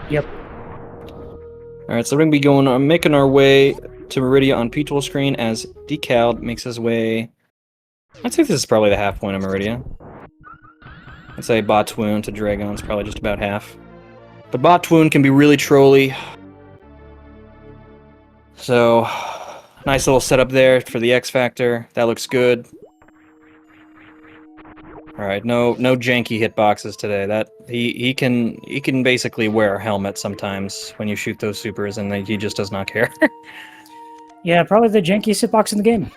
Yep. All right, so we're gonna be going, making our way to Meridia on ptoil screen as Decalled makes his way. I'd say this is probably the half point of Meridia. I'd say Botwoon to Dragon's probably just about half. But Botwoon can be really trolly. So, nice little setup there for the X Factor. That looks good. All right, no janky hitboxes today. That he can basically wear a helmet sometimes when you shoot those supers, and he just does not care. Yeah, probably the jankiest hitbox in the game.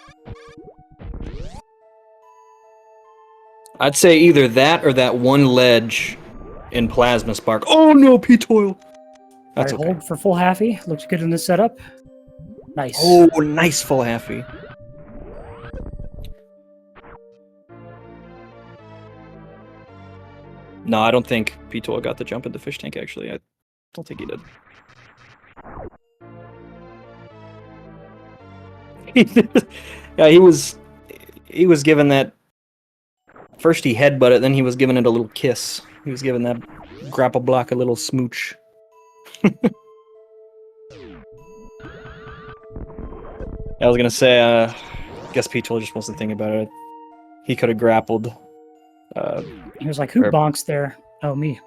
I'd say either that or that one ledge in Plasma Spark. Oh no, ptoil! That's All right, okay. hold for full halfy. Looks good in this setup. Nice. Oh, nice full halfy. No, I don't think ptoil got the jump into fish tank, actually. I don't think he did. Yeah, he was given that. First he headbutted, then he was giving it a little kiss. He was giving that grapple block a little smooch. I was gonna say, I guess ptoil just wasn't thinking about it. He could have grappled. He was like, who bonks there? Oh, me.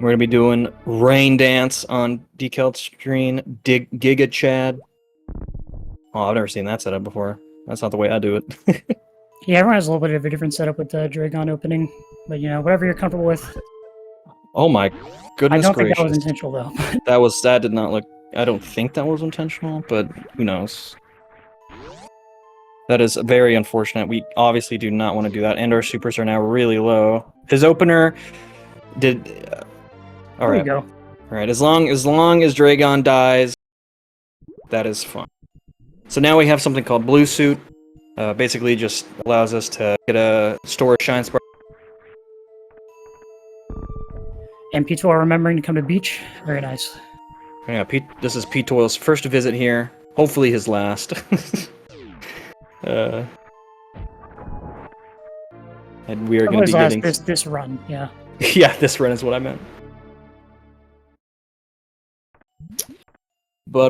We're gonna be doing Rain Dance on Decalled screen. Giga Chad. Oh, I've never seen that setup before. That's not the way I do it. Yeah, everyone has a little bit of a different setup with the Dragon opening, but you know, whatever you're comfortable with. Oh my goodness I don't gracious. think that was intentional though. That did not look. I don't think that was intentional, but who knows. That is very unfortunate. We obviously do not want to do that, and our supers are now really low. His opener did. All There right. you go. All right. As long as Dragon dies, that is fun. So now we have something called Blue Suit. Basically, just allows us to get a store shine spark. And ptoil remembering to come to beach. Very nice. Yeah, this is ptoil's first visit here. Hopefully his last. And we are going to be getting this run. Yeah. Yeah, this run is what I meant. But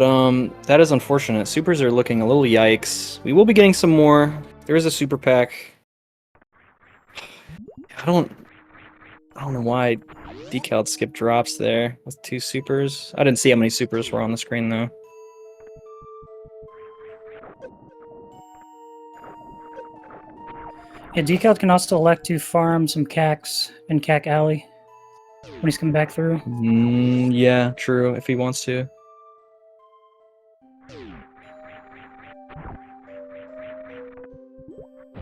that is unfortunate. Supers are looking a little yikes. We will be getting some more. There is a super pack. I don't know why Decalled skipped drops there with 2 supers. I didn't see how many supers were on the screen though. Yeah, Decalled can also elect to farm some cacks in Cack Alley when he's coming back through. Yeah, true, if he wants to.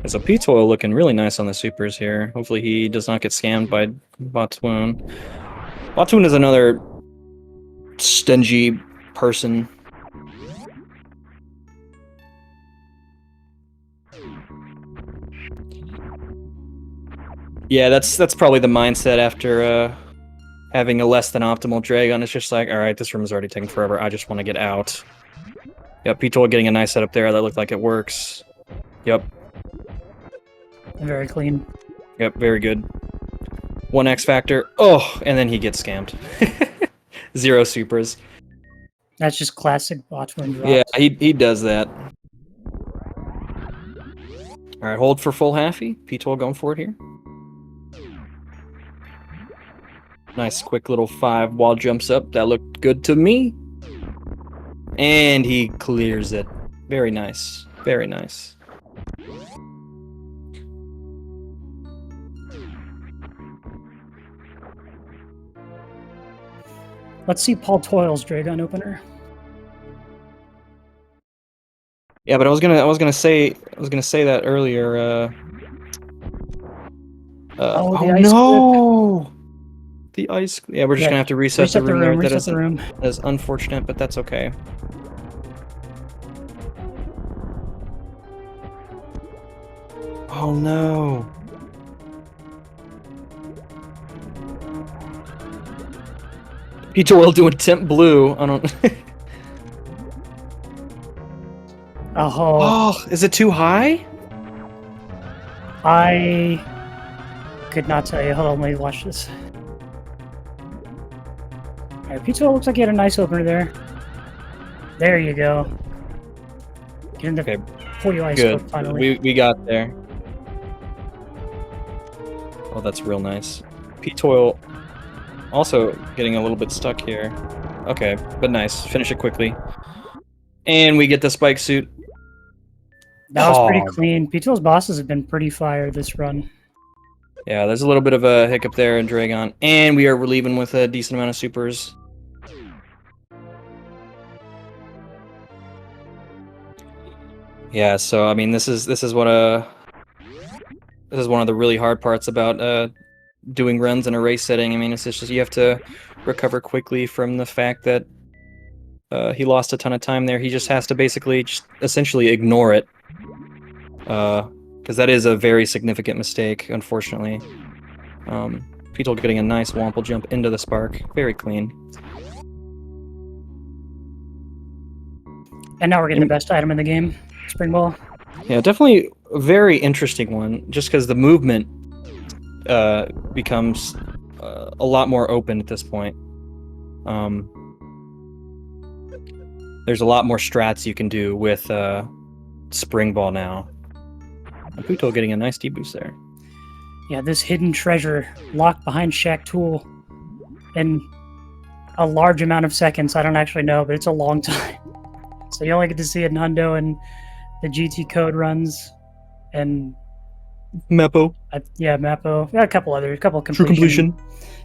There's a ptoil looking really nice on the supers here. Hopefully he does not get scammed by Botwoon. Botwoon is another stingy person. Yeah, that's probably the mindset after having a less than optimal Dragon. It's just like, alright, this room is already taking forever. I just want to get out. Yep, ptoil getting a nice setup there. That looked like it works. Yep. Very clean. Yep, very good. 1 X Factor. Oh, and then he gets scammed. 0 supers. That's just classic Botwoon drops. Yeah, he does that. Alright, hold for full halfy. ptoil going for it here. Nice quick little 5 wall jumps up. That looked good to me. And he clears it. Very nice. Very nice. Let's see ptoil's Dragon opener. Yeah, but I was gonna say that earlier. Oh, the oh ice no! The ice. Yeah, we're just Yeah, gonna have to reset the room there. Reset the room. That is unfortunate, but that's okay. Oh no! ptoil doing temp blue. I don't. Oh, Oh, is it too high? I could not tell you. Hold on, let me watch this. Alright, ptoil looks like he had a nice opener there. There you go. Get in the Okay, pull your ice good. hook finally. We got there. Oh, that's real nice. ptoil also getting a little bit stuck here. Okay, but nice. Finish it quickly. And we get the spike suit. That was pretty Oh. clean. ptoil's bosses have been pretty fire this run. Yeah, there's a little bit of a hiccup there in Dragon. And we are relieving with a decent amount of supers. Yeah, so I mean this is one of the really hard parts about doing runs in a race setting. I mean, it's just you have to recover quickly from the fact that he lost a ton of time there. He just has to basically just essentially ignore it. Because that is a very significant mistake, unfortunately. ptoil getting a nice womple jump into the spark. Very clean. And now we're getting the best item in the game. Spring ball. Yeah, definitely a very interesting one, just because the movement becomes a lot more open at this point. There's a lot more strats you can do with spring ball now. And ptoil getting a nice deboost there. Yeah, this hidden treasure locked behind Shack Tool in a large amount of seconds. I don't actually know, but it's a long time. So you only get to see it in Hundo and the GT code runs, and Meppo. yeah, Mappo. Yeah, a couple True completion.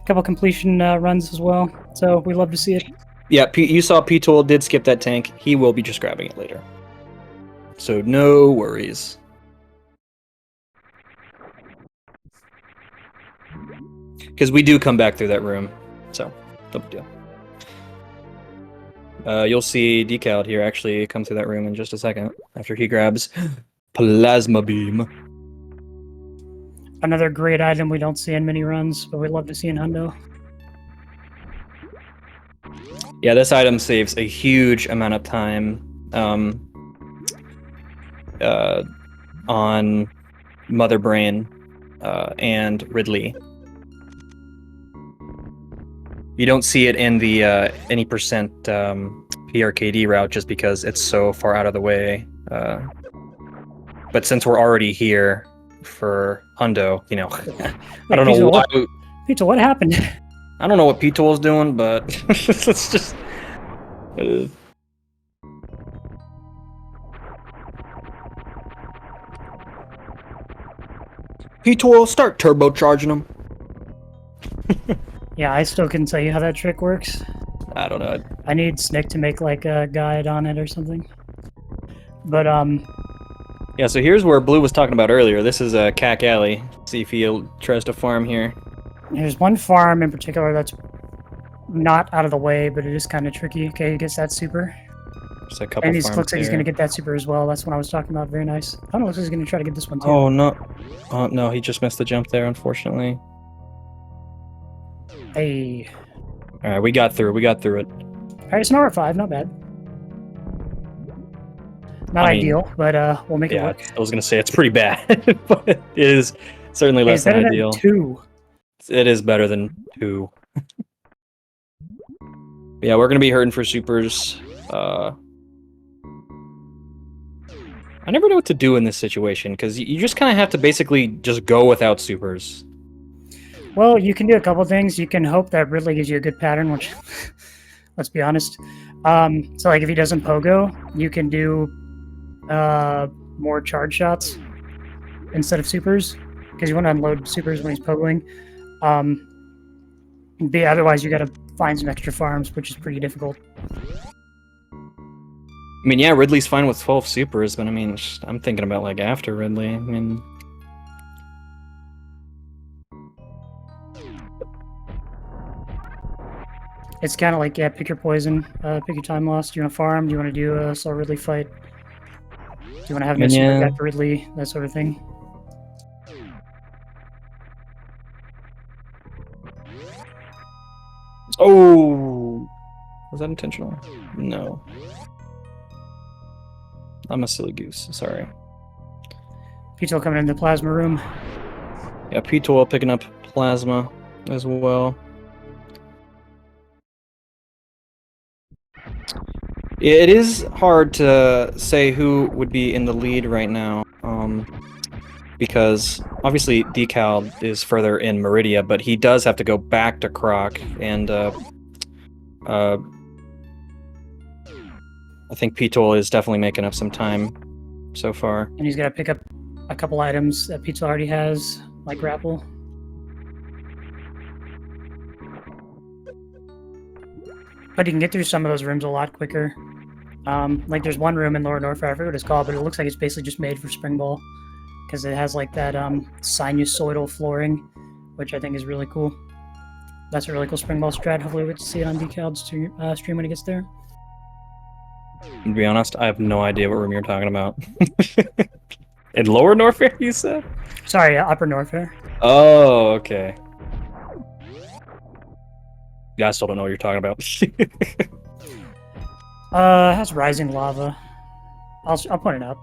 couple completion runs as well. So we love to see it. Yeah, you saw ptoil did skip that tank. He will be just grabbing it later. So no worries. Because we do come back through that room. So, no big deal. You'll see Decalled here actually come through that room in just a second after he grabs Plasma Beam. Another great item we don't see in many runs, but we love to see in Hundo. Yeah, this item saves a huge amount of time on Mother Brain and Ridley. You don't see it in the any percent PRKD route just because it's so far out of the way. But since we're already here for Hundo, you know, I don't know why. ptoil, what happened? I don't know what ptoil's doing, but let's just. ptoil, start turbocharging him. Yeah, I still couldn't tell you how that trick works. I don't know. I need Snick to make like a guide on it or something. But yeah, so here's where Blue was talking about earlier. This is a Cack Alley. See if he tries to farm here. There's one farm in particular that's not out of the way, but it is kind of tricky. Okay, he gets that super. Just a couple And he farms looks like he's here. going to get that super as well. That's what I was talking about. Very nice. I don't know if he's going to try to get this one too. Oh, no. Oh, no, he just missed the jump there, unfortunately. Hey. Alright, we got through. We got through it. Alright, it's an R5. Not bad. Not I mean, ideal, but we'll make it work. I was going to say it's pretty bad, but it is certainly less than ideal. Than 2. It is better than 2. Yeah, we're going to be hurting for supers. I never know what to do in this situation, because you just kind of have to basically just go without supers. Well, you can do a couple things. You can hope that Ridley gives you a good pattern, which, let's be honest. So, like, if he doesn't pogo, you can do more charge shots instead of supers, because you want to unload supers when he's pogoing. Otherwise, you got to find some extra farms, which is pretty difficult. I mean, yeah, Ridley's fine with 12 supers, but I mean, I'm thinking about like after Ridley. I mean, it's kind of like, yeah, pick your poison, pick your time loss. Do you want to farm? Do you want to do a slow Ridley fight? Do you want to have no supers after Ridley? That sort of thing. Oh, was that intentional? No. I'm a silly goose. Sorry. ptoil coming in the plasma room. Yeah, ptoil picking up plasma as well. It is hard to say who would be in the lead right now, because obviously Decalled is further in Meridia, but he does have to go back to Croc, and I think ptoil is definitely making up some time so far. And he's got to pick up a couple items that ptoil already has, like grapple. But he can get through some of those rooms a lot quicker. Like there's one room in Lower Norfair, I forget what it's called, but it looks like it's basically just made for Spring Ball, because it has like that sinusoidal flooring, which I think is really cool. That's a really cool Spring Ball strat. Hopefully we get to see it on Decalled's stream when it gets there. To be honest, I have no idea what room you're talking about. In Lower Norfair, you said? Sorry, Upper Norfair. Oh, okay. Yeah, I still don't know what you're talking about. It has rising lava. I'll point it out.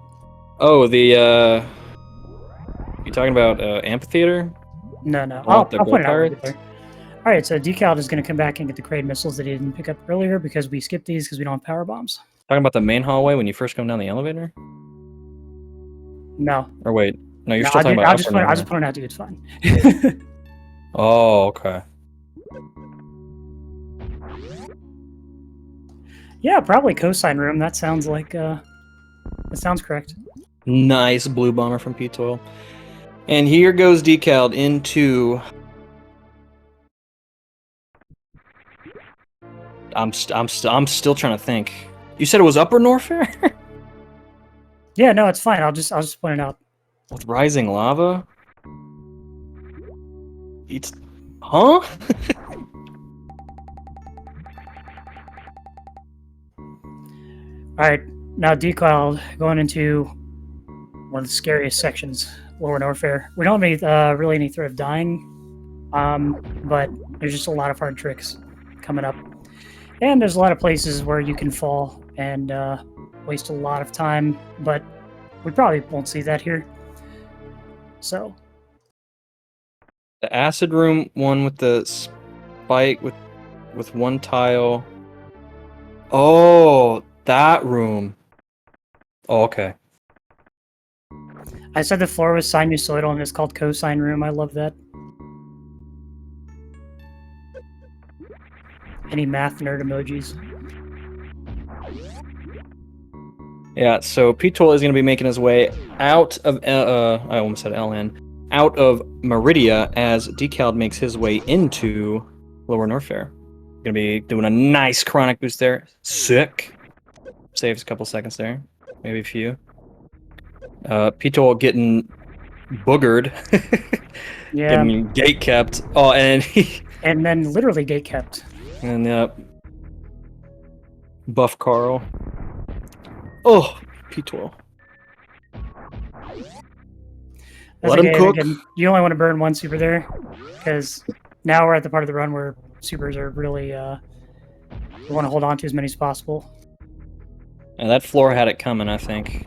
Oh, the you talking about amphitheater? No. I'll point it out. Pirates? All right, so Decalled is going to come back and get the Kraid missiles that he didn't pick up earlier because we skipped these because we don't have power bombs. Talking about the main hallway when you first come down the elevator? No. Or wait, no, you're still talking about. I'll just point it out to you. It's fine. Oh, okay. Yeah, probably cosine room. That sounds like that sounds correct. Nice blue bomber from ptoil. And here goes Decalled into. I'm still trying to think. You said it was Upper Norfair? Yeah, no, it's fine. I'll just point it out. With rising lava? It's huh? All right, now Decalled going into one of the scariest sections, Lower Norfair. We don't have really any threat of dying, but there's just a lot of hard tricks coming up. And there's a lot of places where you can fall and waste a lot of time, but we probably won't see that here. So. The acid room one with the spike with one tile. Oh, that room. Oh, okay. I said the floor was sinusoidal and it's called cosine room. I love that. Any math nerd emojis? Yeah, so ptoil is going to be making his way out of, I almost said LN, out of Meridia as Decalled makes his way into Lower Norfair. Going to be doing a nice chronic boost there. Sick. Saves a couple seconds there. Maybe a few. ptoil getting boogered. Yeah. Getting gate kept. Oh, and and then literally gate kept. And buff Carl. Oh, ptoil. Let him cook. Again, you only want to burn one super there, because now we're at the part of the run where supers are really, we want to hold on to as many as possible. And that floor had it coming, I think.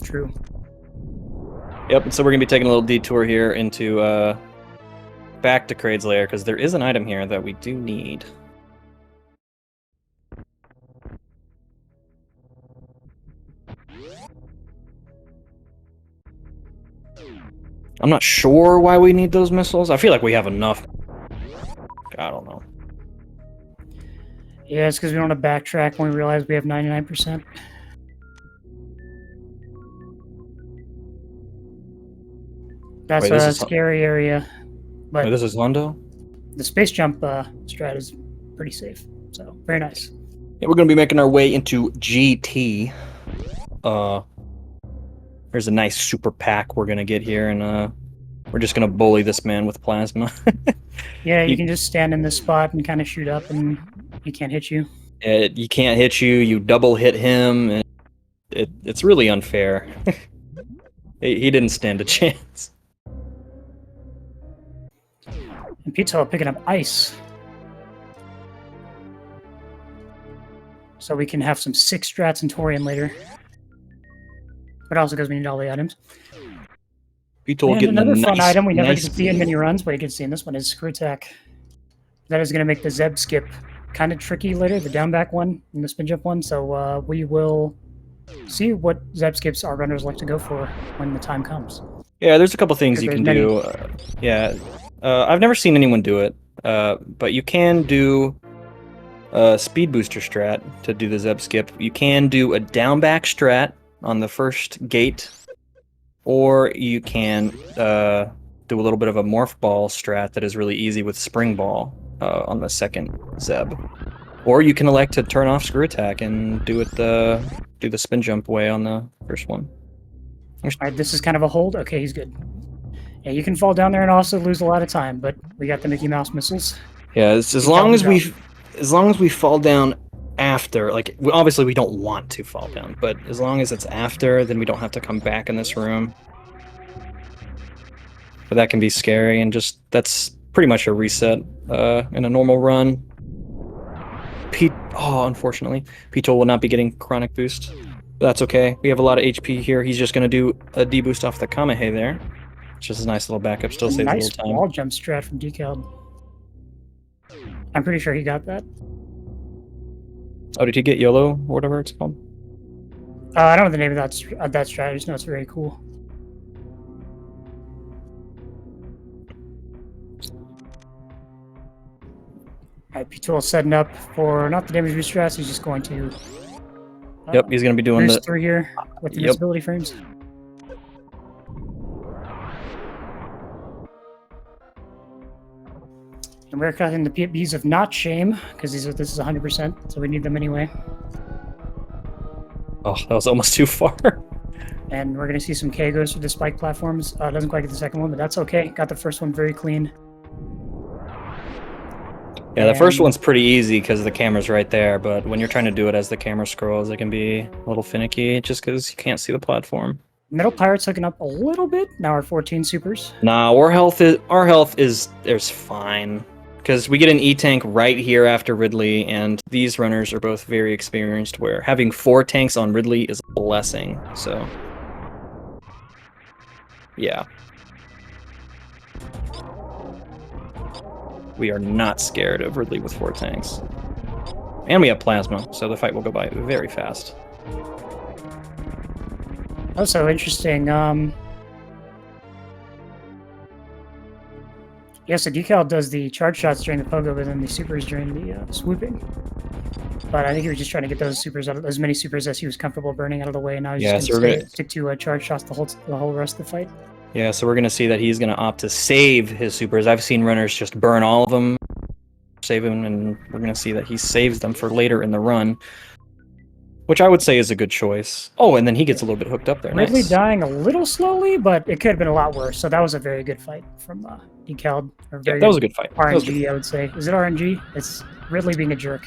True. Yep, and so we're going to be taking a little detour here into, back to Kraid's lair, because there is an item here that we do need. I'm not sure why we need those missiles. I feel like we have enough. I don't know. Yeah, it's because we don't want to backtrack when we realize we have 99%. That's Wait, this a is scary area, but wait, this is Hondo? the space jump strat is pretty safe. So, very nice. Yeah, we're gonna be making our way into GT. There's a nice super pack we're gonna get here, and we're just gonna bully this man with plasma. Yeah, you can just stand in this spot and kind of shoot up, and he can't hit you. You can't hit you. You double hit him. And it's really unfair. He didn't stand a chance. And ptoil picking up ice. So we can have some 6 strats and Torian later. But also because we need all the items. ptoil And getting another a fun nice, item we never nice get to see in mini runs, but you can see in this one is Screw Attack. That is going to make the Zeb skip kind of tricky later, the down back one and the spin jump one. So we will see what Zeb skips our runners like to go for when the time comes. Yeah, there's a couple things you There's can many. do. I've never seen anyone do it, but you can do a speed booster strat to do the Zeb skip. You can do a down back strat on the first gate, or you can do a little bit of a morph ball strat that is really easy with spring ball on the second Zeb. Or you can elect to turn off screw attack and do the spin jump way on the first one. Alright, this is kind of a hold. Okay, he's good. Yeah, you can fall down there and also lose a lot of time, but we got the Mickey Mouse missiles. Yeah, as long as we fall down after, like, obviously we don't want to fall down, but as long as it's after, then we don't have to come back in this room. But that can be scary, and that's pretty much a reset in a normal run. Unfortunately, ptoil will not be getting chronic boost. But that's okay. We have a lot of HP here. He's just going to do a deboost off the Kamehameha there. It's just a nice little backup. Still saves Nice a little time. wall jump strat from decalled. I'm pretty sure he got that. Oh, did he get YOLO or whatever it's called? I don't know the name of that strat. I just know it's very cool. Alright, ptoil setting up for not the damage boost strats. He's just going to. Yep, he's going to be doing boost through here with the invincibility frames. And we're cutting the PBs of not shame because this is 100%, so we need them anyway. Oh, that was almost too far. And we're going to see some Kagos for the spike platforms. Doesn't quite get the second one, but that's okay. Got the first one very clean. Yeah, the first one's pretty easy because the camera's right there, but when you're trying to do it as the camera scrolls, it can be a little finicky just because you can't see the platform. Middle Pirate's hooking up a little bit. Now our 14 supers. Nah, our health is fine. Because we get an E-tank right here after Ridley, and these runners are both very experienced, where having 4 tanks on Ridley is a blessing, so... yeah. We are not scared of Ridley with 4 tanks. And we have plasma, so the fight will go by very fast. Also interesting, yes, the decal does the charge shots during the pogo, but then the supers during the swooping. But I think he was just trying to get those supers out of as many supers as he was comfortable burning out of the way. And now he's just going to stick to charge shots the whole rest of the fight. Yeah, so we're going to see that he's going to opt to save his supers. I've seen runners just burn all of them, save them, and we're going to see that he saves them for later in the run, which I would say is a good choice. Oh, and then he gets a little bit hooked up there. Ridley nice. Dying a little slowly, but it could have been a lot worse. So that was a very good fight from decalled. Yeah, that was a good fight. RNG, I would say. Is it RNG? It's Ridley being a jerk.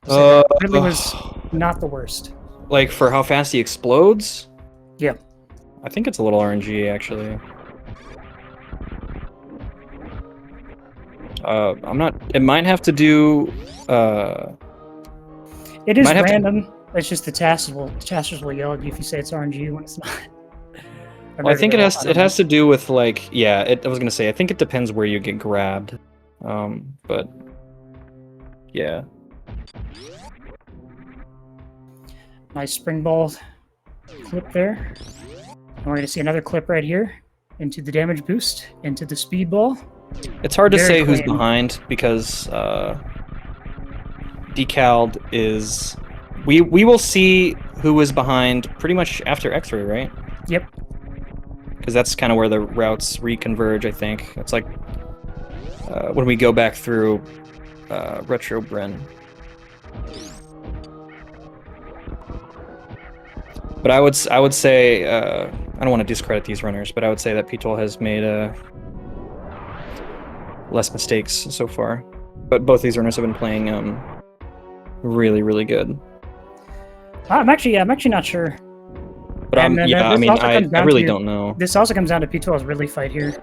Ridley was not the worst. Like, for how fast he explodes? Yeah. I think it's a little RNG, actually. I'm not... It might have to do... It is random. It's just the tasters will yell at you if you say it's RNG when it's not. Well, I think it has to do with, like... Yeah, I was going to say, I think it depends where you get grabbed. But... Yeah. Nice spring ball clip there. And we're going to see another clip right here into the damage boost, into the speed ball. It's hard to Very say who's clean. behind because decalled is. We will see who was behind pretty much after X-ray, right? Yep. Because that's kind of where the routes reconverge. I think it's like when we go back through Retro Bren. But I would say I don't want to discredit these runners, but I would say that ptoil has made less mistakes so far. But both these runners have been playing really, really good. I'm actually not sure. But And yeah, I this mean, also I comes down really to- don't know. This also comes down to ptoil's Ridley fight here,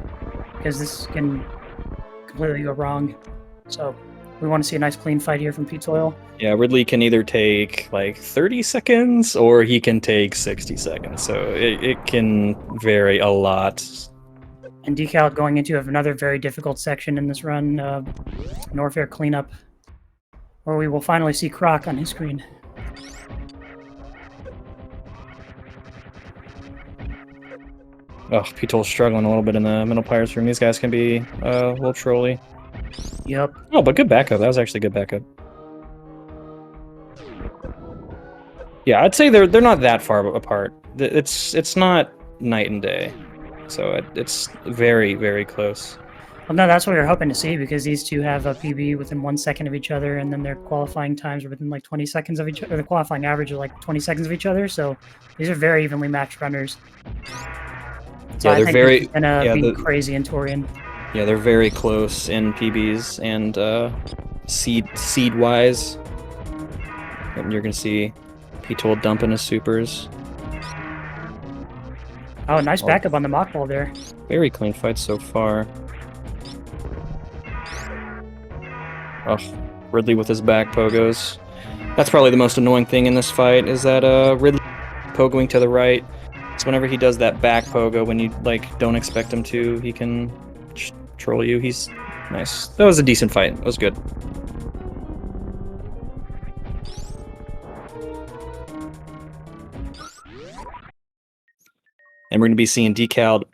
because this can completely go wrong. So we want to see a nice clean fight here from ptoil. Yeah, Ridley can either take like 30 seconds or he can take 60 seconds. So it can vary a lot. And decalled going into another very difficult section in this run, Norfair cleanup, where we will finally see Croc on his screen. Oh, ptoil's struggling a little bit in the middle pirates room. These guys can be a little trolly. Yep. Oh, but good backup. That was actually good backup. Yeah, I'd say they're not that far apart. It's not night and day, so it's very, very close. Well, no, that's what we were hoping to see, because these two have a PB within 1 second of each other, and then their qualifying times are within like 20 seconds of each other. The qualifying average are like 20 seconds of each other, so these are very evenly matched runners. So Yeah, they're very. This is gonna Yeah, be crazy in Torian. Yeah, they're very close in PBs and seed wise. And you're gonna see ptoil dumping his supers. Oh, nice backup on the mock ball there. Very clean fight so far. Oh, Ridley with his back pogos. That's probably the most annoying thing in this fight, is that Ridley pogoing to the right. So whenever he does that back pogo, when you like don't expect him to, he can troll you. He's nice. That was a decent fight. It was good. And we're going to be seeing decalled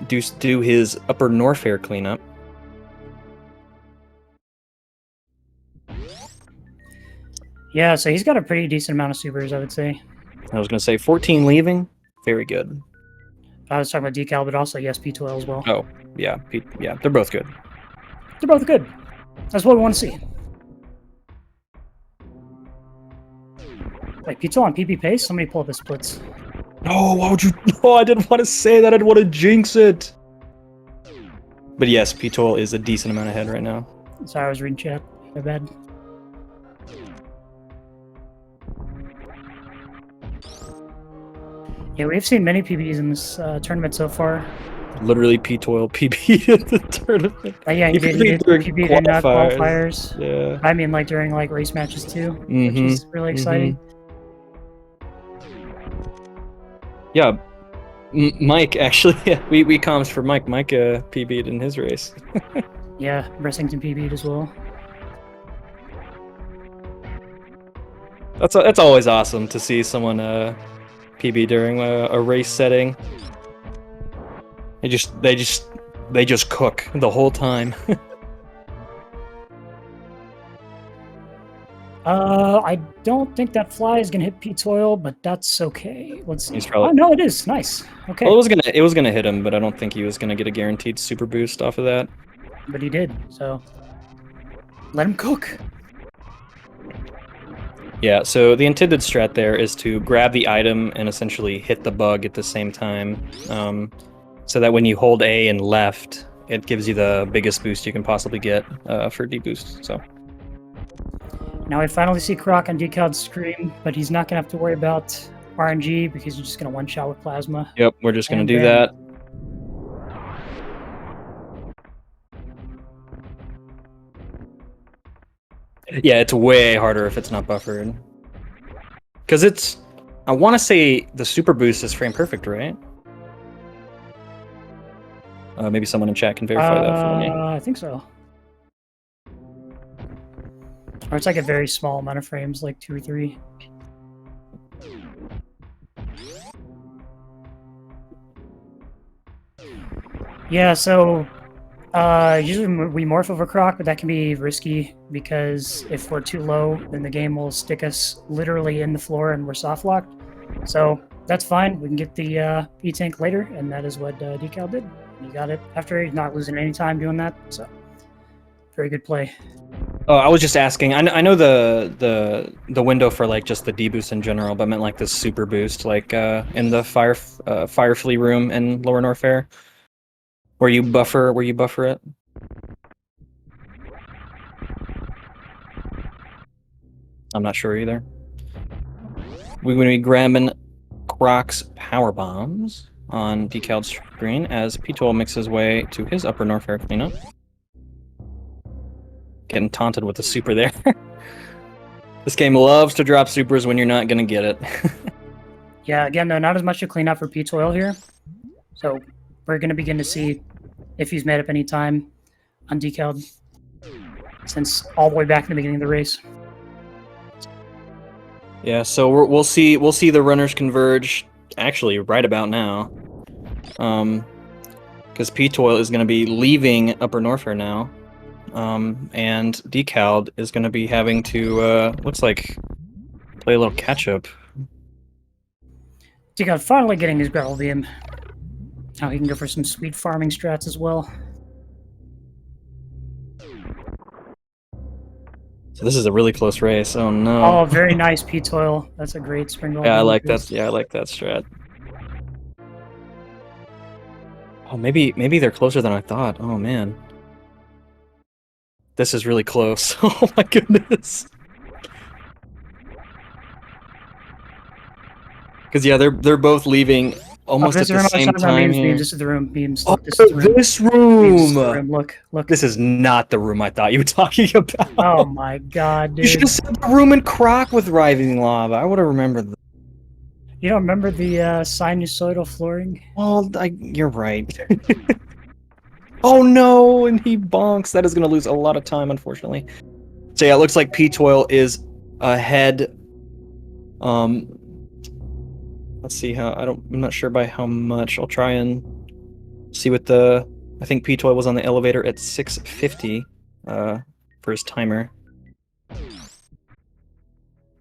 do his upper Norfair cleanup. Yeah, so he's got a pretty decent amount of supers, I would say. I was going to say 14 leaving. Very good. I was talking about decal, but also yes, ptoil as well. Oh, yeah. Yeah, they're both good. They're both good. That's what we want to see. Wait, ptoil on PP pace? Somebody pull up his splits. Oh, why would you? No, I didn't want to say that. I didn't want to jinx it. But yes, ptoil is a decent amount ahead right now. Sorry, I was reading chat. My bad. Yeah, we've seen many PBs in this tournament so far. Literally ptoil PB in the tournament. Yeah, he did PB in qualifiers. Yeah. I mean, like during like race matches too, which is really exciting. Yeah, Mike actually. Yeah, we comms for Mike. Mike PB'd in his race. Yeah, Bressington PB'd as well. That's always awesome to see someone PB during a race setting. They just cook the whole time. I don't think that fly is gonna hit ptoil, but that's okay. Let's see. Probably... Oh no, it is nice. Okay. Well, it was gonna hit him, but I don't think he was gonna get a guaranteed super boost off of that. But he did, so let him cook. Yeah, so the intended strat there is to grab the item and essentially hit the bug at the same time, so that when you hold A and left, it gives you the biggest boost you can possibly get for D-boost. So now we finally see Croc on decal's screen, but he's not gonna have to worry about RNG because he's just gonna one-shot with plasma. Yep, we're just gonna do that. Yeah, it's way harder if it's not buffered. Because it's... I want to say the super boost is frame perfect, right? Maybe someone in chat can verify that for me. I think so. Or it's like a very small amount of frames, like 2 or 3. Yeah, so usually we morph over Croc, but that can be risky because if we're too low, then the game will stick us literally in the floor and we're soft locked. So that's fine. We can get the E-Tank later, and that is what Decalled did. He got it after. He's not losing any time doing that. So very good play. Oh, I was just asking. I know the window for like just the D boost in general, but I meant like the super boost, like in the fire flea room in Lower Norfair, where you buffer it. I'm not sure either. We're going to be grabbing Croc's power bombs on Decal's screen as ptoil makes his way to his Upper Norfair cleanup. Getting taunted with a super there. This game loves to drop supers when you're not going to get it. Yeah, again, though, not as much to clean up for ptoil here. So we're going to begin to see if he's made up any time on Decalled since all the way back in the beginning of the race. Yeah, so we'll see the runners converge actually right about now. Because ptoil is going to be leaving Upper Norfair now. And Decalled is going to be having to, looks like, play a little catch-up. Decalled finally getting his gravel beam. Now he can go for some sweet farming strats as well. So this is a really close race. Oh no. Oh, very nice ptoil. That's a great spring roll. Yeah, I like that. Yeah, I like that strat. Oh, maybe they're closer than I thought. Oh man. This is really close. Oh my goodness. Because yeah, they're both leaving almost at the same time here. This is the room. Beams. Oh, This is the room. this room. Beams, this is the room. Look. This is not the room I thought you were talking about. Oh my god, dude. You should have said the room in Croc with Writhing Lava. I would have remembered that. You don't remember the sinusoidal flooring? Well, you're right. Oh no, and he bonks. That is going to lose a lot of time, unfortunately. So yeah, it looks like ptoil is ahead. Let's see how. I'm not sure by how much. I'll try and see what the. I think ptoil was on the elevator at 650 for his timer,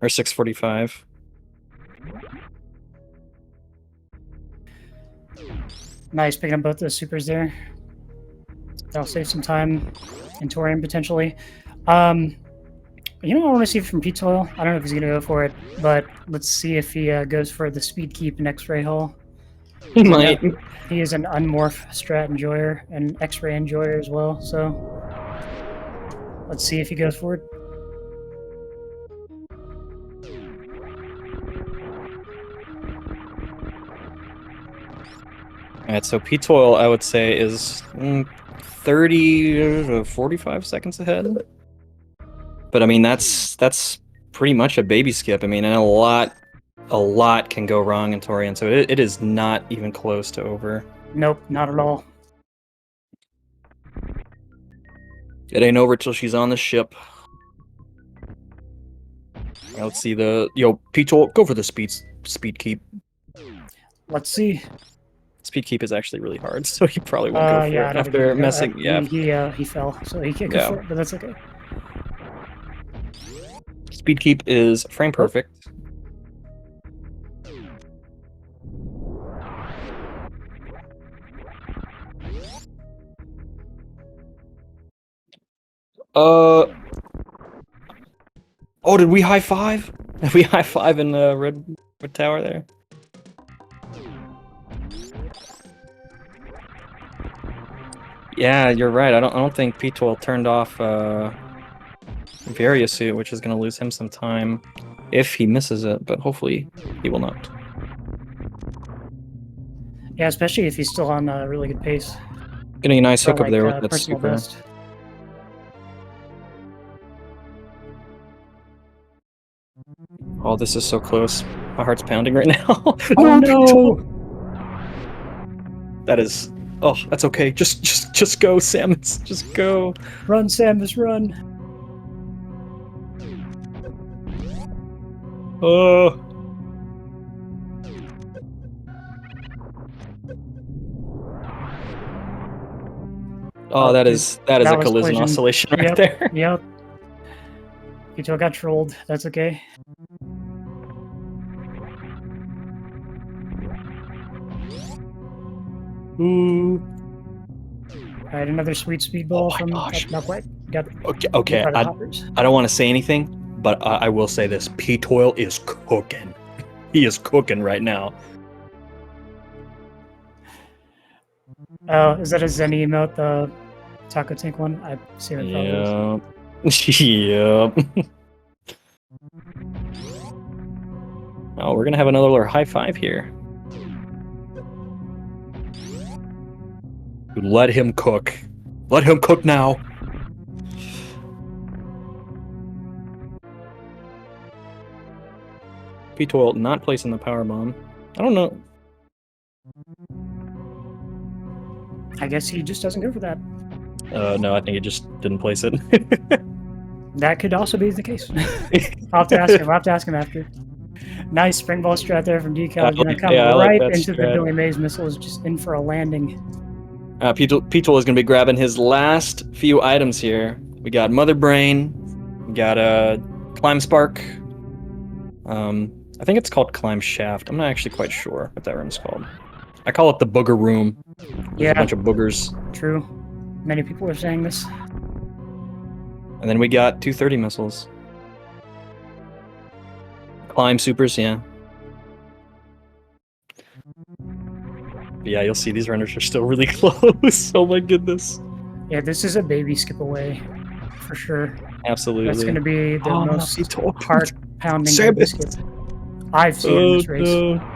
or 6:45. Nice, picking up both those supers there. That'll save some time in Torium potentially. You know what I want to see from ptoil? I don't know if he's going to go for it, but let's see if he goes for the speed keep in X-Ray Hull. He might. He is an unmorph strat enjoyer and X-Ray enjoyer as well, so let's see if he goes for it. Alright, so ptoil, I would say, is 30 to 45 seconds ahead. But I mean, that's pretty much a baby skip. I mean, and a lot can go wrong in Torian, so it is not even close to over. Nope, not at all. It ain't over till she's on the ship. Now, let's see the ptoil, go for the speed keep. Let's see. Speed keep is actually really hard, so he probably won't go for it after messing. He fell, so he can't go for it, but that's okay. Speed keep is frame perfect. Oh, did we high five? Did we high five in the red tower there? Yeah, you're right. I don't think ptoil turned off Varia suit, which is going to lose him some time if he misses it, but hopefully he will not. Yeah, especially if he's still on a really good pace. Getting a nice hook up there with that super. Best. Oh, this is so close. My heart's pounding right now. Oh no! That is. Oh, that's okay. Just go, Samus. Just go. Run, Samus, run. Oh. Oh, that is a that was collision oscillation right Yep, there. yep. Ptoil got trolled. That's okay. Ooh. All right, another sweet speedball my from gosh. not quite. Got Okay. by the hoppers. I don't want to say anything, but I will say this: ptoil is cooking. He is cooking right now. Oh, is that a Zen emote, the Taco Tank one? I see it probably is. Yep. Oh, we're gonna have another little high five here. Let him cook. Let him cook now. ptoil not placing the power bomb. I don't know. I guess he just doesn't go for that. No, I think he just didn't place it. That could also be the case. I'll have to ask him. I'll have to ask him after. Nice spring ball strat there from Decalled. Gonna come right into the Billy Mays missiles, just in for a landing. ptoil is gonna be grabbing his last few items here. We got Mother Brain. We got a Climb Spark. I think it's called Climb Shaft. I'm not actually quite sure what that room's called. I call it the Booger Room. There's a bunch of boogers. True. Many people are saying this. And then we got 230 missiles. Climb supers, yeah. But yeah, you'll see these runners are still really close. Oh my goodness. Yeah, this is a baby skip away, for sure. Absolutely. That's going to be the most heart-pounding baby skip I've seen in this race. No.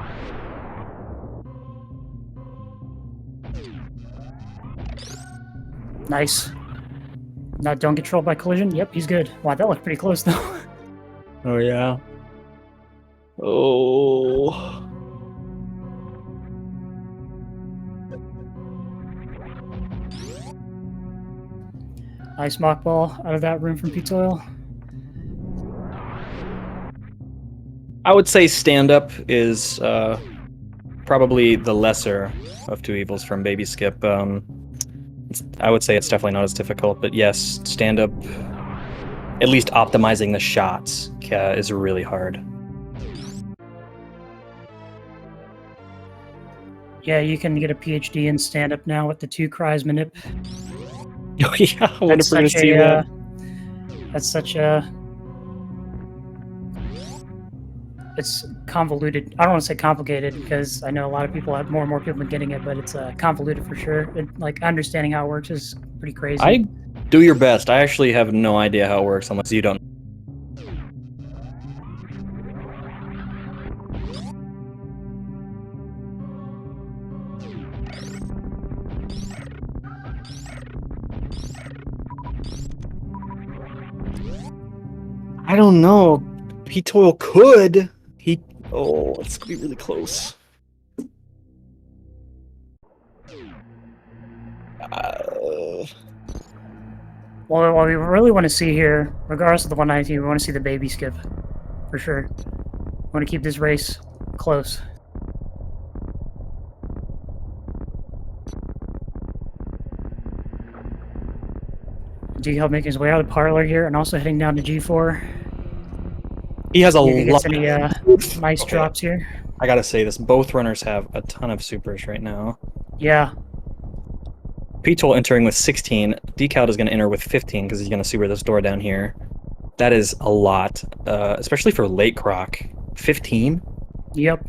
Nice. Now, don't get trolled by collision. Yep, he's good. Wow, that looked pretty close, though. Oh, yeah. Oh. Nice mock ball out of that room from ptoil. I would say stand-up is probably the lesser of two evils from baby skip. I would say it's definitely not as difficult, but yes, stand-up, at least optimizing the shots, is really hard. Yeah, you can get a PhD in stand-up now with the 2 cries manip. Oh yeah, I wonder if we're gonna see that. That's such a... It's convoluted. I don't want to say complicated, because I know a lot of people have more and more people getting it, but it's convoluted for sure. Like, understanding how it works is pretty crazy. Do your best. I actually have no idea how it works unless you don't. I don't know. ptoil could. Oh, it's gonna be really close. Well, what we really want to see here, regardless of the 119, we want to see the baby skip, for sure. We want to keep this race close. Decalled making his way out of the parlor here, and also heading down to G4. He has a lot. lot. Any nice drops here? I gotta say this: both runners have a ton of supers right now. Yeah. ptoil entering with 16. Decalled is going to enter with 15 because he's going to super this door down here. That is a lot, especially for late croc. 15? Yep.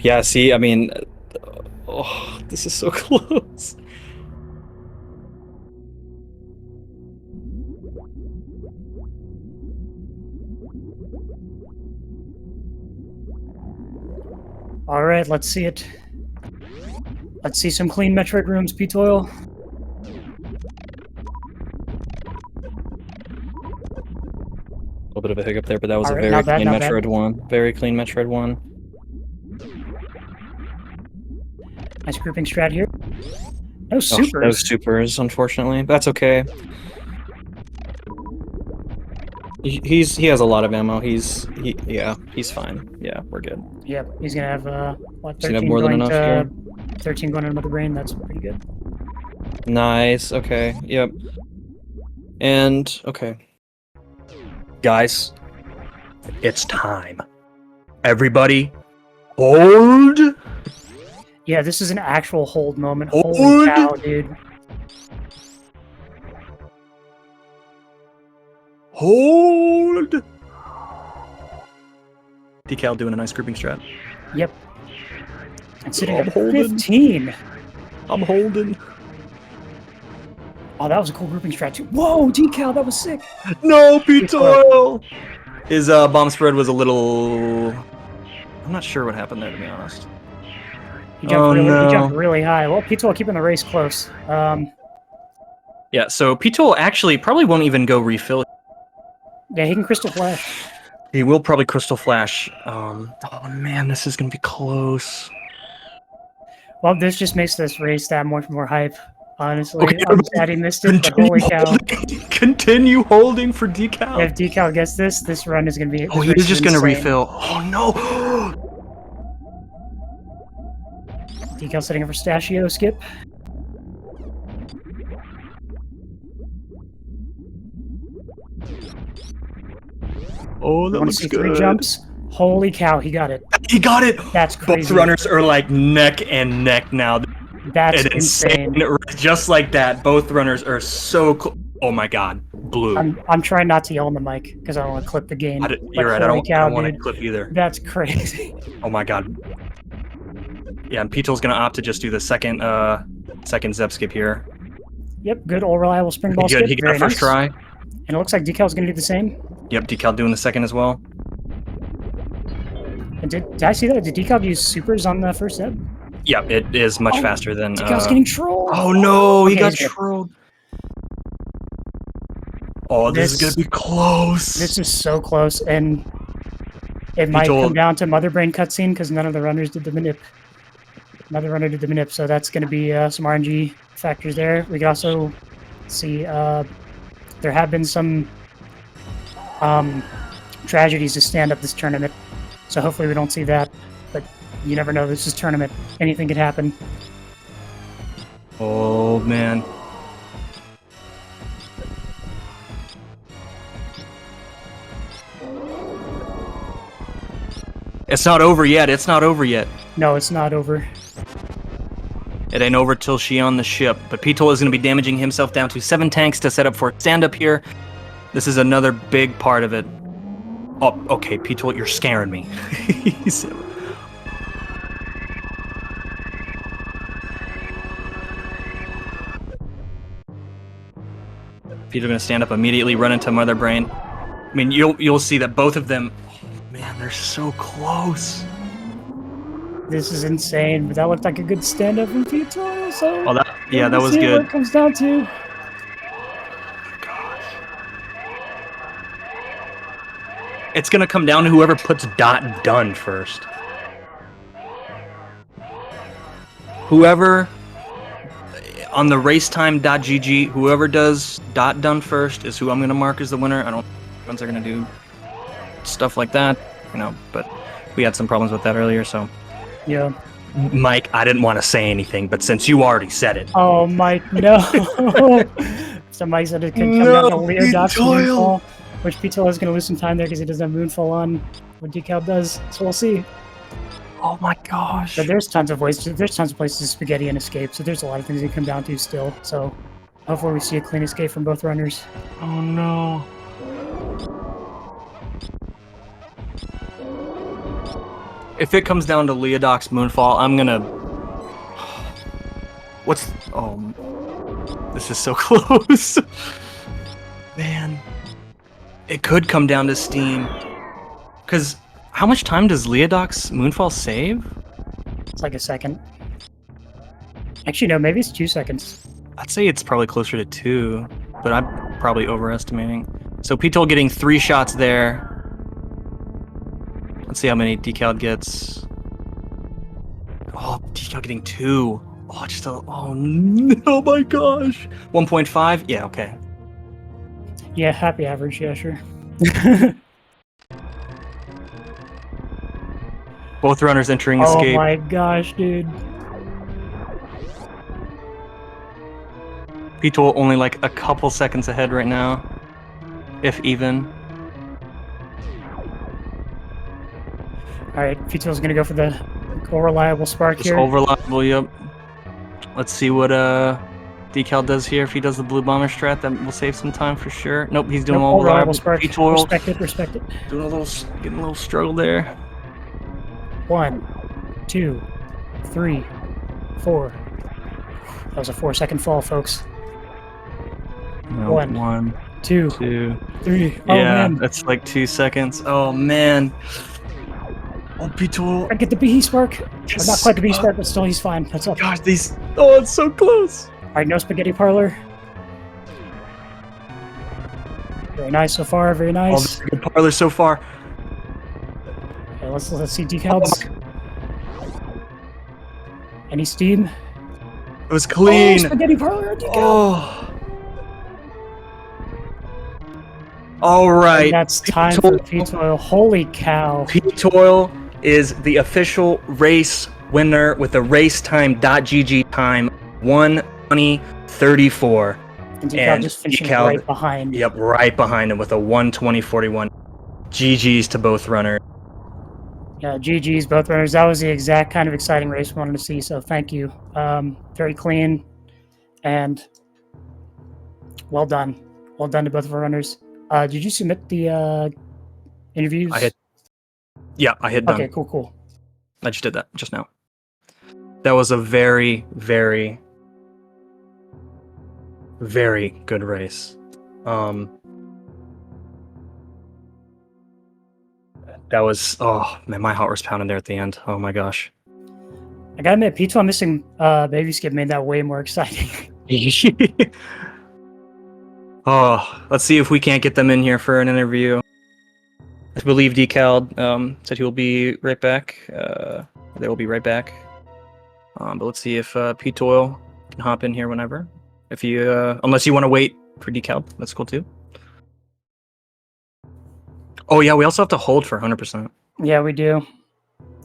Yeah, see, I mean, oh, this is so close. All right, let's see it. Let's see some clean Metroid rooms, ptoil. A little bit of a hiccup there, but that was All a right, very clean not Metroid bad. one. Very clean Metroid one. Nice grouping strat here. No supers. Oh, no supers, unfortunately. That's okay. He has a lot of ammo. He's fine. Yeah, we're good. Yep, he's gonna have what, He's gonna have 13 more than going enough to here. 13 going to Mother Brain. That's pretty good. Nice. Okay. Yep. And okay, guys, it's time. Everybody, hold. Yeah, this is an actual hold moment. Hold. Holy cow, dude. Hold. Decal doing a nice grouping strat. Yep. And sitting I'm at holding. 15. I'm holding. Oh, that was a cool grouping strat too. Whoa, Decal, that was sick. No, ptoil. His bomb spread was a little. I'm not sure what happened there, to be honest. He jumped really high. Well, ptoil keeping the race close. Yeah, so ptoil actually probably won't even go refill. Yeah, he can Crystal Flash. He will probably Crystal Flash. Oh man, this is gonna be close. Well, this just makes this race that much more hype. Honestly, Okay, I'm sad he missed it, but holy cow! Continue holding for Decal. If Decal gets this, this run is gonna be. Oh, he is just gonna refill. Oh no! Decal setting up for Stachio skip. Oh, that looks good. 3 jumps. Holy cow, he got it. He got it. That's crazy. Both runners are like neck and neck now. That's insane. Just like that, both runners are so close. Oh my god, blue. I'm trying not to yell on the mic because I don't want to clip the game. You're right. I don't want to clip either. That's crazy. Oh my god. Yeah, and ptoil's gonna opt to just do the second Zep skip here. Yep, good old reliable spring ball skip. He got a first try. And it looks like Decal's gonna do the same. Yep, Decal doing the second as well. And did I see that? Did Decal use supers on the first Zep? Yep, it is much faster than. Decal's getting trolled. Oh no, he got trolled. Oh, this is gonna be close. This is so close, and it might come down to Mother Brain cutscene because none of the runners did the manip. Another runner did the manip, so that's going to be some RNG factors there. We can also see there have been some tragedies to stand up this tournament, so hopefully we don't see that. But you never know. This is tournament; anything could happen. Oh man. It's not over yet. It's not over yet. No, it's not over. It ain't over till she on the ship. But ptoil is going to be damaging himself down to 7 tanks to set up for stand-up here. This is another big part of it. Oh, okay, ptoil, you're scaring me. ptoil going to stand up immediately, run into Mother Brain. I mean, you'll see that both of them. Man, they're so close. This is insane, but that looked like a good stand-up from ptoil, so... Oh, that was good. What it comes down to. Gosh. It's going to come down to whoever puts done first. Whoever, on the racetime.gg, whoever does done first is who I'm going to mark as the winner. I don't know if ones are going to do stuff like that, but we had some problems with that earlier, so... Yeah. Mike, I didn't want to say anything, but since you already said it. Oh, Mike, no. So Mike said it could come down to Leodoc's Moonfall, which ptoil is going to lose some time there because he doesn't have Moonfall on what Decal does, so we'll see. Oh my gosh. But there's tons of ways, there's tons of places to spaghetti and escape, so there's a lot of things that come down to still, so hopefully we see a clean escape from both runners. Oh no. If it comes down to Leodoc's Moonfall, I'm gonna... This is so close. Man. It could come down to Steam. Because how much time does Leodoc's Moonfall save? It's like a second. Actually, no, maybe it's 2 seconds. I'd say it's probably closer to 2, but I'm probably overestimating. So ptoil getting 3 shots there. Let's see how many Decalled gets. Oh, Decal getting 2. Oh, no, my gosh. 1.5? Yeah, okay. Yeah, happy average, yeah, sure. Both runners entering Oh escape. my gosh, dude. ptoil only like a couple seconds ahead right now, if even. All right, ptoil's gonna go for the reliable spark Just here. overlappable, yep. Let's see what Decalled does here. If he does the blue bomber strat, that will save some time for sure. Nope, he's doing all reliable spark. ptoil. Respect it, respect it. Doing getting a little struggle there. 1, 2, 3, 4. That was a 4-second fall, folks. No, 1, 2, 3. Oh yeah, man. that's like 2 seconds. Oh man. Oh, ptoil. I get the B spark. Yes. Not quite the B spark, but still he's fine. That's up. Gosh, these. Oh, it's so close. All right, no spaghetti parlor. Very nice so far. Very Oh, nice. very good parlor so far. Okay, let's see decals. Any steam? It was clean. Oh, spaghetti parlor. Decal. Oh. All right. And that's time for ptoil. Holy cow. ptoil is the official race winner with a race time.gg time 1:20:34. And Decal just finishing right behind. Yep, right behind him with a 1:20:41. GG's to both runners. Yeah, GG's both runners. That was the exact kind of exciting race we wanted to see. So thank you. Very clean and well done. Well done to both of our runners. Did you submit the interviews? I hit done. Okay, cool. I just did that just now. That was a very, very, very good race. That was, oh man, my heart was pounding there at the end. Oh my gosh. I gotta admit, ptoil missing baby skip made that way more exciting. Oh, let's see if we can't get them in here for an interview. I believe Decalled said he will be right back. They will be right back. But let's see if ptoil can hop in here whenever. If you, unless you want to wait for Decalled, that's cool too. Oh yeah, we also have to hold for 100%. Yeah, we do.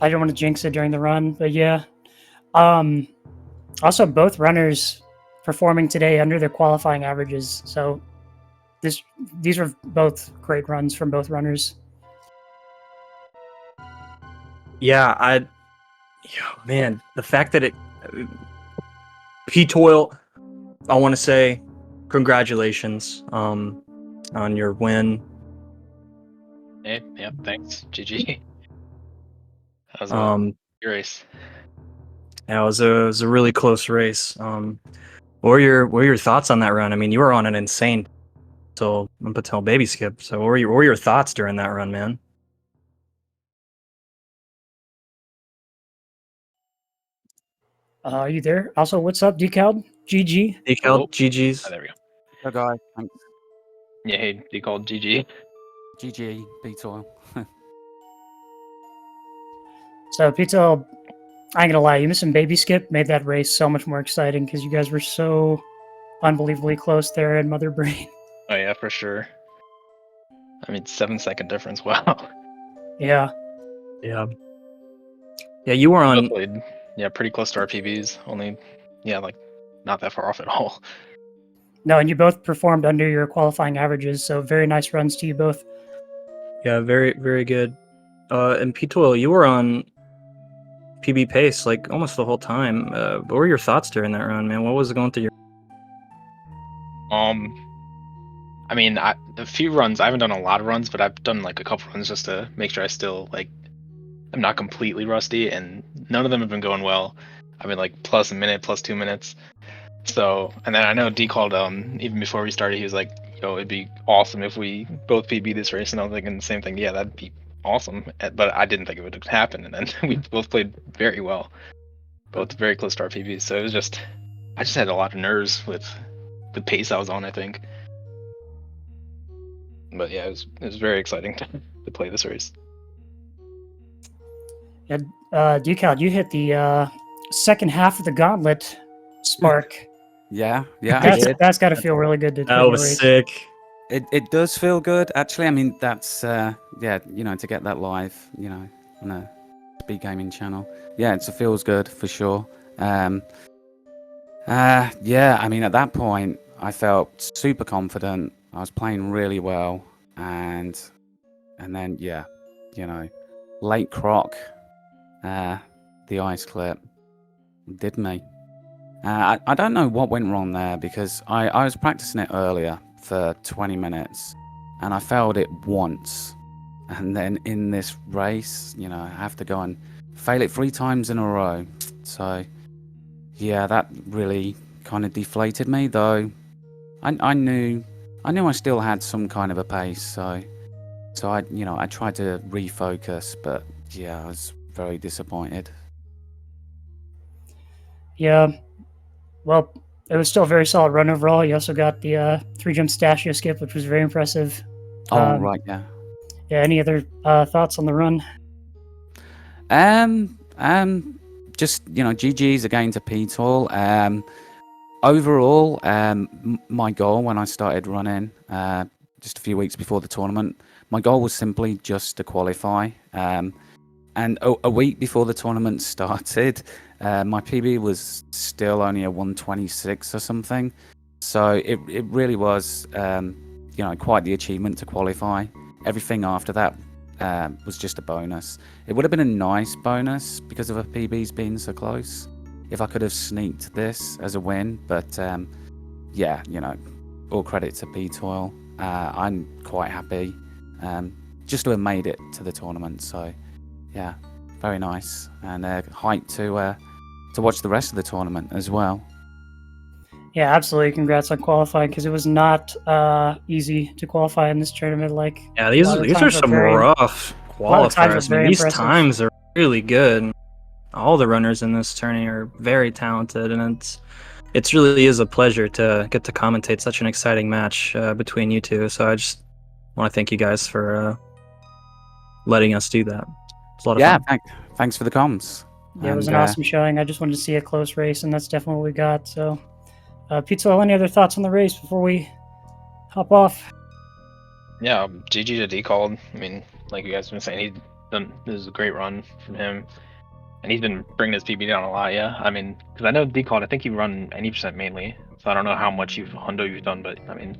I don't want to jinx it during the run, but yeah. Also, both runners performing today under their qualifying averages. So these were both great runs from both runners. Yeah, man, the fact that ptoil, I want to say congratulations on your win. Hey, yeah, thanks. GG. That was a race. Yeah, it was a really close race. What were your thoughts on that run? I mean, you were on an insane Patel baby skip. So what were your thoughts during that run, man? Are you there? Also, what's up, Decalled? GG. Decalled, GG's. Oh, there we go. Hello, guys. Thanks. Yeah, hey, decalled GG. GG, ptoil. So, ptoil, I ain't gonna lie, you missing baby skip made that race so much more exciting because you guys were so unbelievably close there in Mother Brain. Oh yeah, for sure. I mean, 7-second difference. Wow. Yeah. Yeah. Yeah, you were on. Played, yeah, pretty close to our PBs. Only, yeah, like not that far off at all. No, and you both performed under your qualifying averages, so very nice runs to you both. Yeah, very, very good. And ptoil, you were on PB pace like almost the whole time. What were your thoughts during that run, man? What was going through your? I mean, a few runs. I haven't done a lot of runs, but I've done like a couple runs just to make sure I still I'm not completely rusty, and none of them have been going well. I've been like plus a minute, plus 2 minutes. So, and then I know decalled even before we started, he was like, "Yo, it'd be awesome if we both PB this race." And I was thinking the same thing. Yeah, that'd be awesome. But I didn't think it would happen. And then we both played very well, both very close to our PBs. So it was just, I just had a lot of nerves with the pace I was on, I think. But yeah, it was very exciting to play this race. Yeah, Decalled, you hit the second half of the gauntlet spark. Yeah, I did. That's got to feel really good to That was sick. It does feel good, actually. I mean, that's yeah, to get that live, on a Speedgaming channel. Yeah, it feels good for sure. Yeah, I mean, at that point, I felt super confident. I was playing really well, and then yeah, you know, late croc, the ice clip did me. I don't know what went wrong there because I was practicing it earlier for 20 minutes, and I failed it once, and then in this race, you know, I have to go and fail it 3 times in a row. So yeah, that really kind of deflated me, though. I knew I still had some kind of a pace, so I tried to refocus, but yeah, I was very disappointed. Yeah, well, it was still a very solid run overall. You also got the 3-jump stashio skip, which was very impressive. Oh right, yeah. Yeah, any other thoughts on the run? Just GG's again to ptoil. Overall, my goal when I started running just a few weeks before the tournament, my goal was simply just to qualify. And a week before the tournament started, my PB was still only a 126 or something. So it really was, quite the achievement to qualify. Everything after that was just a bonus. It would have been a nice bonus because of a PB's being so close, if I could have sneaked this as a win. But yeah, all credit to ptoil. I'm quite happy just to have made it to the tournament. So yeah, very nice, and hyped to watch the rest of the tournament as well. Yeah, absolutely. Congrats on qualifying, because it was not easy to qualify in this tournament. Like, Yeah, these are some rough qualifiers. I mean, these times are really good. All the runners in this tourney are very talented, and it really is a pleasure to get to commentate such an exciting match between you two. So I just want to thank you guys for letting us do that. It's a lot of fun. Yeah, thanks for the comms. Yeah, it was an awesome showing. I just wanted to see a close race, and that's definitely what we got. So, ptoil, any other thoughts on the race before we hop off? Yeah, GG to decalled. I mean, like you guys have been saying, this is a great run from him. And he's been bringing his PB down a lot, yeah. I mean, because I know decalled, I think you run 80% mainly. So I don't know how much hundo you've done, but I mean,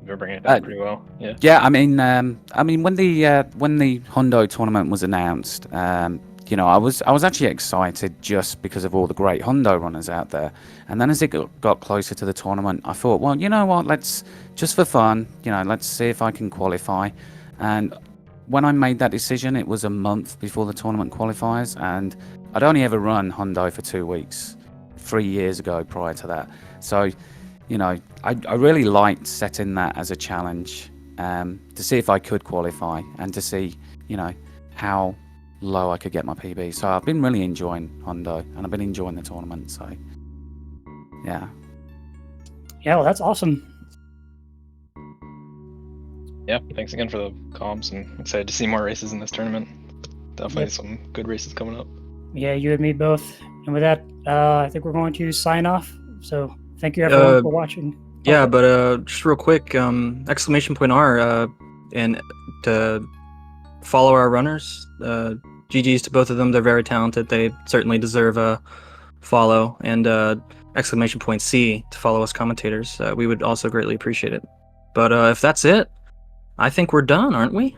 you're bringing it down pretty well, yeah. Yeah, I mean, when the hundo tournament was announced, I was actually excited just because of all the great hundo runners out there. And then as it got closer to the tournament, I thought, well, you know what? Let's just for fun, let's see if I can qualify. And when I made that decision, it was a month before the tournament qualifiers, and I'd only ever run hundo for 2 weeks, 3 years ago prior to that. So, I really liked setting that as a challenge to see if I could qualify and to see, how low I could get my PB. So I've been really enjoying hundo, and I've been enjoying the tournament. So, yeah. Yeah, well, that's awesome. Yeah, thanks again for the comms, and excited to see more races in this tournament. Definitely some good races coming up. Yeah, you and me both. And with that, I think we're going to sign off. So thank you everyone for watching. Yeah, but just real quick, !R, and to follow our runners. GG's to both of them. They're very talented. They certainly deserve a follow. And !C to follow us commentators. We would also greatly appreciate it. But if that's it, I think we're done, aren't we?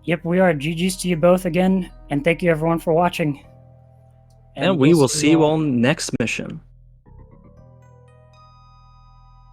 Yep, we are. GG's to you both again, and thank you everyone for watching. And we will see you all next mission.